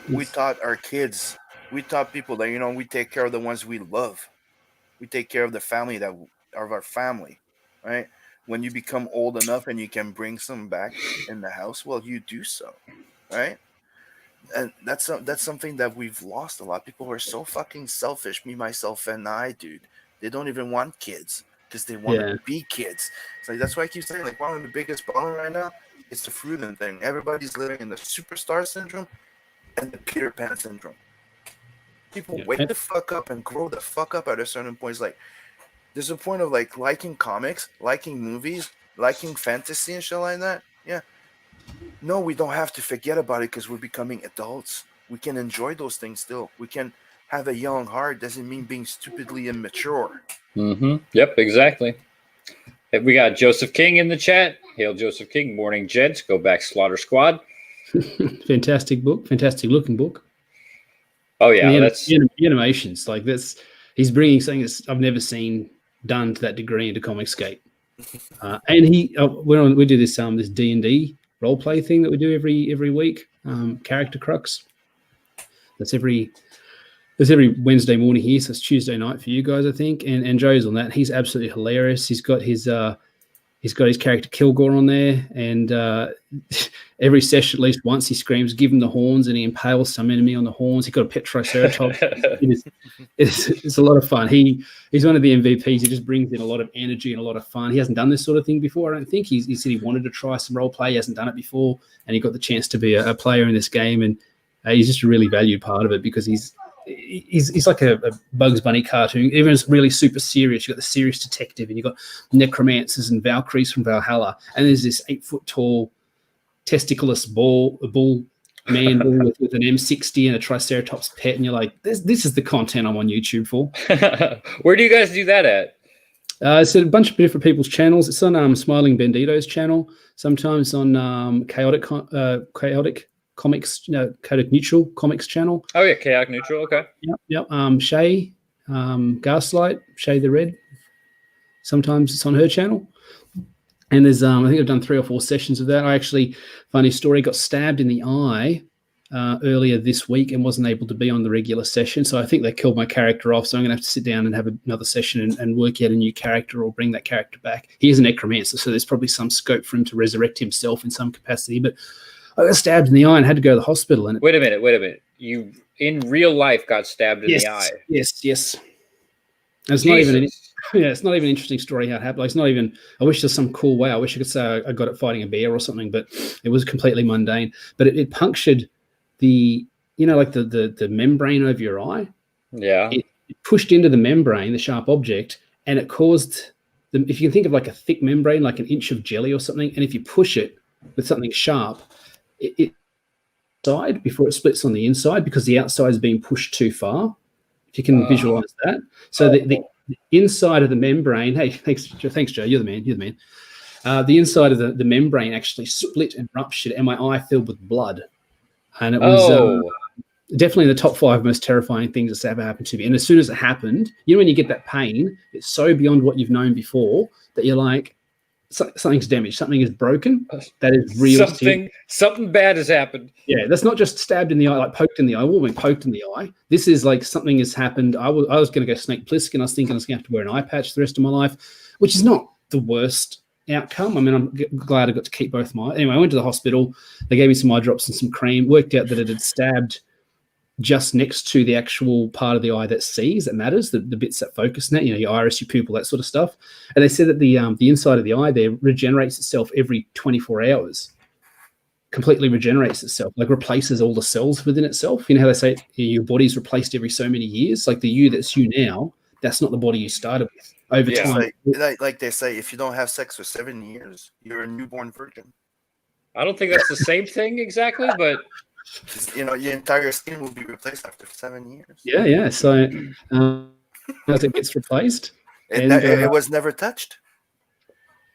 We taught our kids, we taught people that, we take care of the ones we love. We take care of the family of our family, right? When you become old enough and you can bring some back in the house, well, you do so, right? And that's something that we've lost a lot. People are so fucking selfish, me, myself, and I, dude. They don't even want kids because they want to be kids. So that's why I keep saying, like, one of the biggest problems right now is the Fruden thing. Everybody's living in the superstar syndrome and the Peter Pan syndrome. People wake the fuck up and grow the fuck up at a certain point. It's like, there's a point of like liking comics, liking movies, liking fantasy and shit like that. Yeah. No, we don't have to forget about it because we're becoming adults. We can enjoy those things still. We can have a young heart. Doesn't mean being stupidly immature. Mm-hmm. Yep, exactly. We got Joseph King in the chat. Hail Joseph King. Morning, gents. Go back Slaughter Squad. Fantastic book. Fantastic looking book. Oh yeah, that's the animations. Like this, he's bringing something that I've never seen done to that degree into Comicscape. And we do this this D&D role play thing that we do every week. Character Crux. That's every Wednesday morning here, so it's Tuesday night for you guys, I think. And Joe's on that. He's absolutely hilarious. He's got his character Kilgore on there, and every session at least once he screams, "Give him the horns," and he impales some enemy on the horns. He's got a pet triceratops. It's a lot of fun. He's one of the MVPs. He just brings in a lot of energy and a lot of fun. He hasn't done this sort of thing before, I don't think. He said he wanted to try some role play. He hasn't done it before, and he got the chance to be a player in this game, and he's just a really valued part of it because he's like a Bugs Bunny cartoon. Everyone's really super serious. You've got the serious detective, and you've got necromancers and Valkyries from Valhalla, and there's this 8-foot-tall testicleless bull man with an M60 and a Triceratops pet, and you're like, this is the content I'm on YouTube for. Where do you guys do that at? It's a bunch of different people's channels. It's on Smiling Bandito's channel, sometimes on Chaotic Comics, Chaotic Neutral Comics channel. Oh yeah, Chaotic Neutral. Okay. Yep. Shay, Gaslight, Shay the Red. Sometimes it's on her channel. And there's I think I've done 3 or 4 sessions of that. I actually, funny story, got stabbed in the eye earlier this week and wasn't able to be on the regular session. So I think they killed my character off. So I'm going to have to sit down and have another session and work out a new character or bring that character back. He is a necromancer, so there's probably some scope for him to resurrect himself in some capacity. But I got stabbed in the eye and had to go to the hospital. And wait a minute. You in real life got stabbed in the eye? Yes. It's not even an interesting story how it happened. Like, it's not even. I wish there's some cool way. I wish I could say I got it fighting a bear or something, but it was completely mundane. But it punctured the membrane over your eye. Yeah. It pushed into the membrane, the sharp object, and it caused if you can think of like a thick membrane, like an inch of jelly or something, and if you push it with something sharp, it side before it splits on the inside because the outside is being pushed too far. If you can visualize that. So the inside of the membrane, hey, thanks, Joe, you're the man. The inside of the membrane actually split and ruptured, and my eye filled with blood. And it was definitely the top 5 most terrifying things that's ever happened to me. And as soon as it happened, when you get that pain, it's so beyond what you've known before that you're like, something's damaged, something is broken. That is real. Something bad has happened. Yeah, that's not just stabbed in the eye, like poked in the eye. Well, been poked in the eye. This is like something has happened. I was going to go Snake Plissken. I was thinking I was going to have to wear an eye patch the rest of my life, which is not the worst outcome. I mean, I'm glad I got to keep both my. Anyway, I went to the hospital. They gave me some eye drops and some cream. Worked out that it had stabbed just next to the actual part of the eye that sees, that matters, the bits that focus in that, your iris, your pupil, that sort of stuff. And they said that the inside of the eye there regenerates itself every 24 hours, completely regenerates itself, like replaces all the cells within itself. You know how they say your body's replaced every so many years? Like the you that's you now, that's not the body you started with. Over time. Like they say, if you don't have sex for 7 years, you're a newborn virgin. I don't think that's the same thing exactly, but... your entire skin will be replaced after 7 years. Yeah. So as it gets replaced, it was never touched.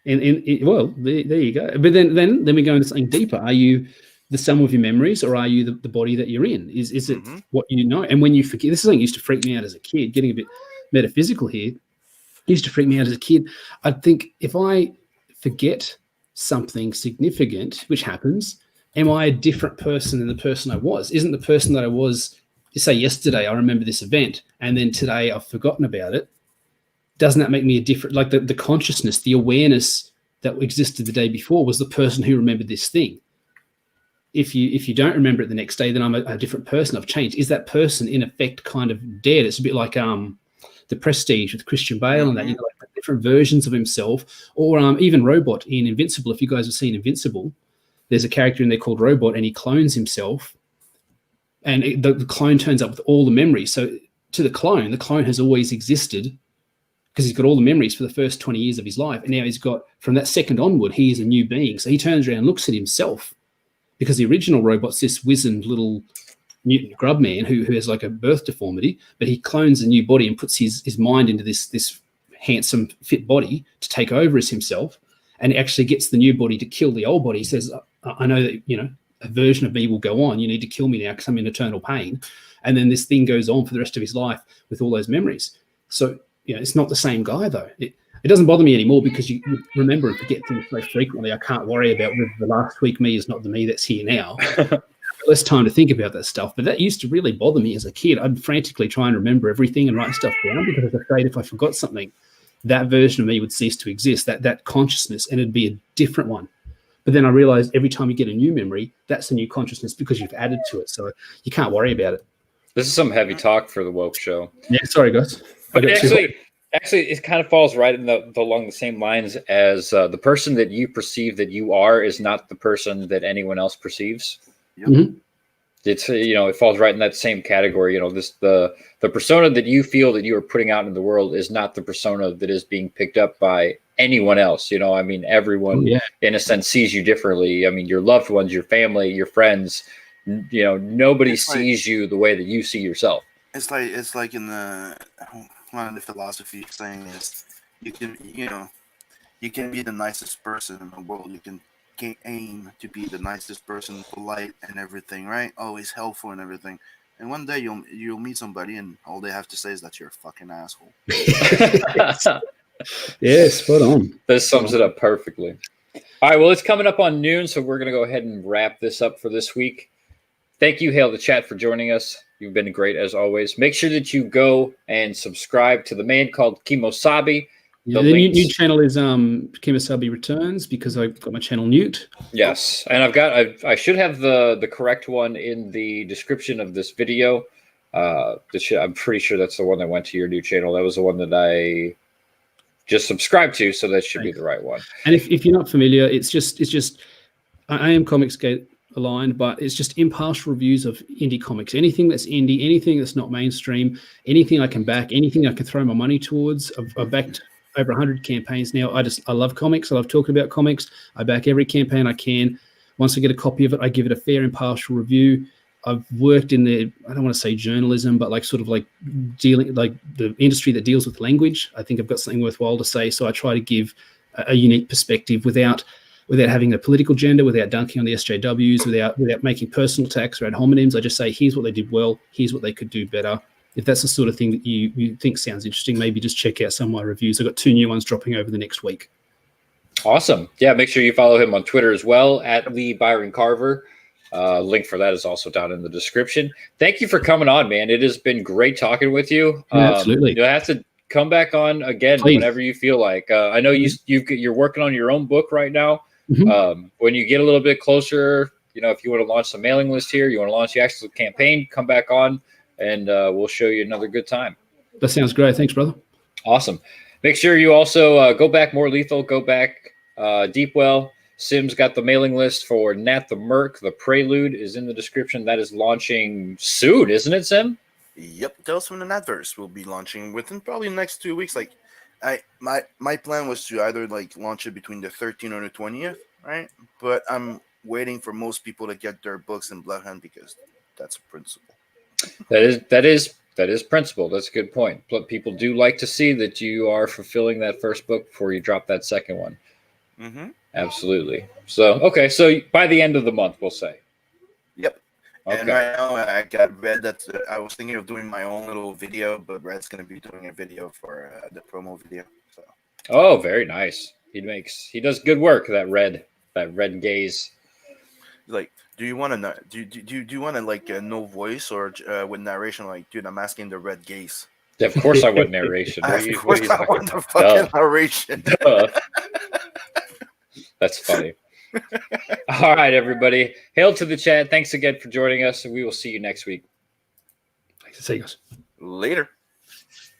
Well, there you go. But then we go into something deeper. Are you the sum of your memories, or are you the body that you're in? Is it what you know? And when you forget, this is something that used to freak me out as a kid. Getting a bit metaphysical here, used to freak me out as a kid. I think if I forget something significant, which happens. Am I a different person than the person I was? Isn't the person that I was, say yesterday, I remember this event, and then today I've forgotten about it? Doesn't that make me a different, like the consciousness, the awareness that existed the day before was the person who remembered this thing? If you don't remember it the next day, then I'm a different person. I've changed. Is that person in effect kind of dead? It's a bit like The Prestige with Christian Bale and that, like different versions of himself, or even Robot in Invincible. If you guys have seen Invincible, there's a character in there called Robot, and he clones himself, and the clone turns up with all the memories. So to the clone has always existed because he's got all the memories for the first 20 years of his life. And now he's got, from that second onward, he is a new being. So he turns around and looks at himself, because the original robot's this wizened little mutant grub man who has like a birth deformity, but he clones a new body and puts his mind into this handsome, fit body to take over as himself, and actually gets the new body to kill the old body. He says, I know that, you know, a version of me will go on. You need to kill me now because I'm in eternal pain. And then this thing goes on for the rest of his life with all those memories. So, you know, it's not the same guy, though. It doesn't bother me anymore because you remember and forget things so frequently. I can't worry about whether the last week me is not the me that's here now. Less time to think about that stuff. But that used to really bother me as a kid. I'd frantically try and remember everything and write stuff down because I was afraid if I forgot something, that version of me would cease to exist, that consciousness, and it'd be a different one. But then I realized every time you get a new memory, that's a new consciousness because you've added to it. So you can't worry about it. This is some heavy talk for the woke show. Yeah, sorry, guys. But actually, it kind of falls right in along the same lines as the person that you perceive that you are is not the person that anyone else perceives. Yep. Mm-hmm. It's, you know, it falls right in that same category. You know, the persona that you feel that you are putting out in the world is not the persona that is being picked up by anyone else. You know, I mean, everyone in a sense sees you differently. I mean, your loved ones, your family, your friends, you know, nobody sees you the way that you see yourself. It's like in one of the philosophy saying is you can be the nicest person in the world. You can aim to be the nicest person, polite and everything, right? Always helpful and everything. And one day you'll meet somebody and all they have to say is that you're a fucking asshole. Yeah, spot on. This sums it up perfectly. All right, well, it's coming up on noon, so we're going to go ahead and wrap this up for this week. Thank you, Hail the Chat, for joining us. You've been great as always. Make sure that you go and subscribe to the man called Kimosabi. The new channel is Kimosabi Returns because I've got my channel nuked. Yes, and I should have the correct one in the description of this video. I'm pretty sure that's the one that went to your new channel. That was the one that I just subscribed to, so that should be the right one. And if you're not familiar, it's just I am Comicsgate aligned, but it's just impartial reviews of indie comics. Anything that's indie, anything that's not mainstream, anything I can back, anything I can throw my money towards. I've backed over 100 campaigns now. I love comics. I love talking about comics. I back every campaign I can. Once I get a copy of it, I give it a fair, impartial review. I've worked in I don't want to say journalism, but like sort of like dealing, like the industry that deals with language. I think I've got something worthwhile to say. So I try to give a unique perspective without having a political agenda, without dunking on the SJWs, without making personal attacks or ad hominems. I just say, here's what they did well. Here's what they could do better. If that's the sort of thing that you think sounds interesting, maybe just check out some of my reviews. I've got 2 new ones dropping over the next week. Awesome. Yeah, make sure you follow him on Twitter as well, at Lee Byron Carver. Link for that is also down in the description. Thank you for coming on, man. It has been great talking with you. Yeah, absolutely. You'll have to come back on again whenever you feel like. I know you're working on your own book right now. Mm-hmm. When you get a little bit closer, you know, if you want to launch some mailing list here, you want to launch the actual campaign, come back on and we'll show you another good time. That sounds great. Thanks, brother. Awesome. Make sure you also go back More Lethal, go back Deepwell. Sim's got the mailing list for Nat the Merc. The Prelude is in the description. That is launching soon, isn't it, Sim? Yep, Tales from the Natverse will be launching within probably the next 2 weeks. Like, my plan was to either like launch it between the 13th or the 20th, right? But I'm waiting for most people to get their books in Bloodhound because that's a principle. That is principle. That's a good point. But people do like to see that you are fulfilling that first book before you drop that second one. Mm-hmm. Absolutely. So, okay. So by the end of the month, we'll say. Yep. Okay. And right now I got Red. I was thinking of doing my own little video, but Red's going to be doing a video for the promo video. So. Oh, very nice. He does good work. That red gaze. Like, do you want to do you want to like no voice or with narration? Like, dude, I'm asking the red gaze. Yeah, of course I want narration. Of course I want the fucking narration. That's funny. All right, everybody. Hail to the chat. Thanks again for joining us, and we will see you next week. Thanks. See you guys. Later.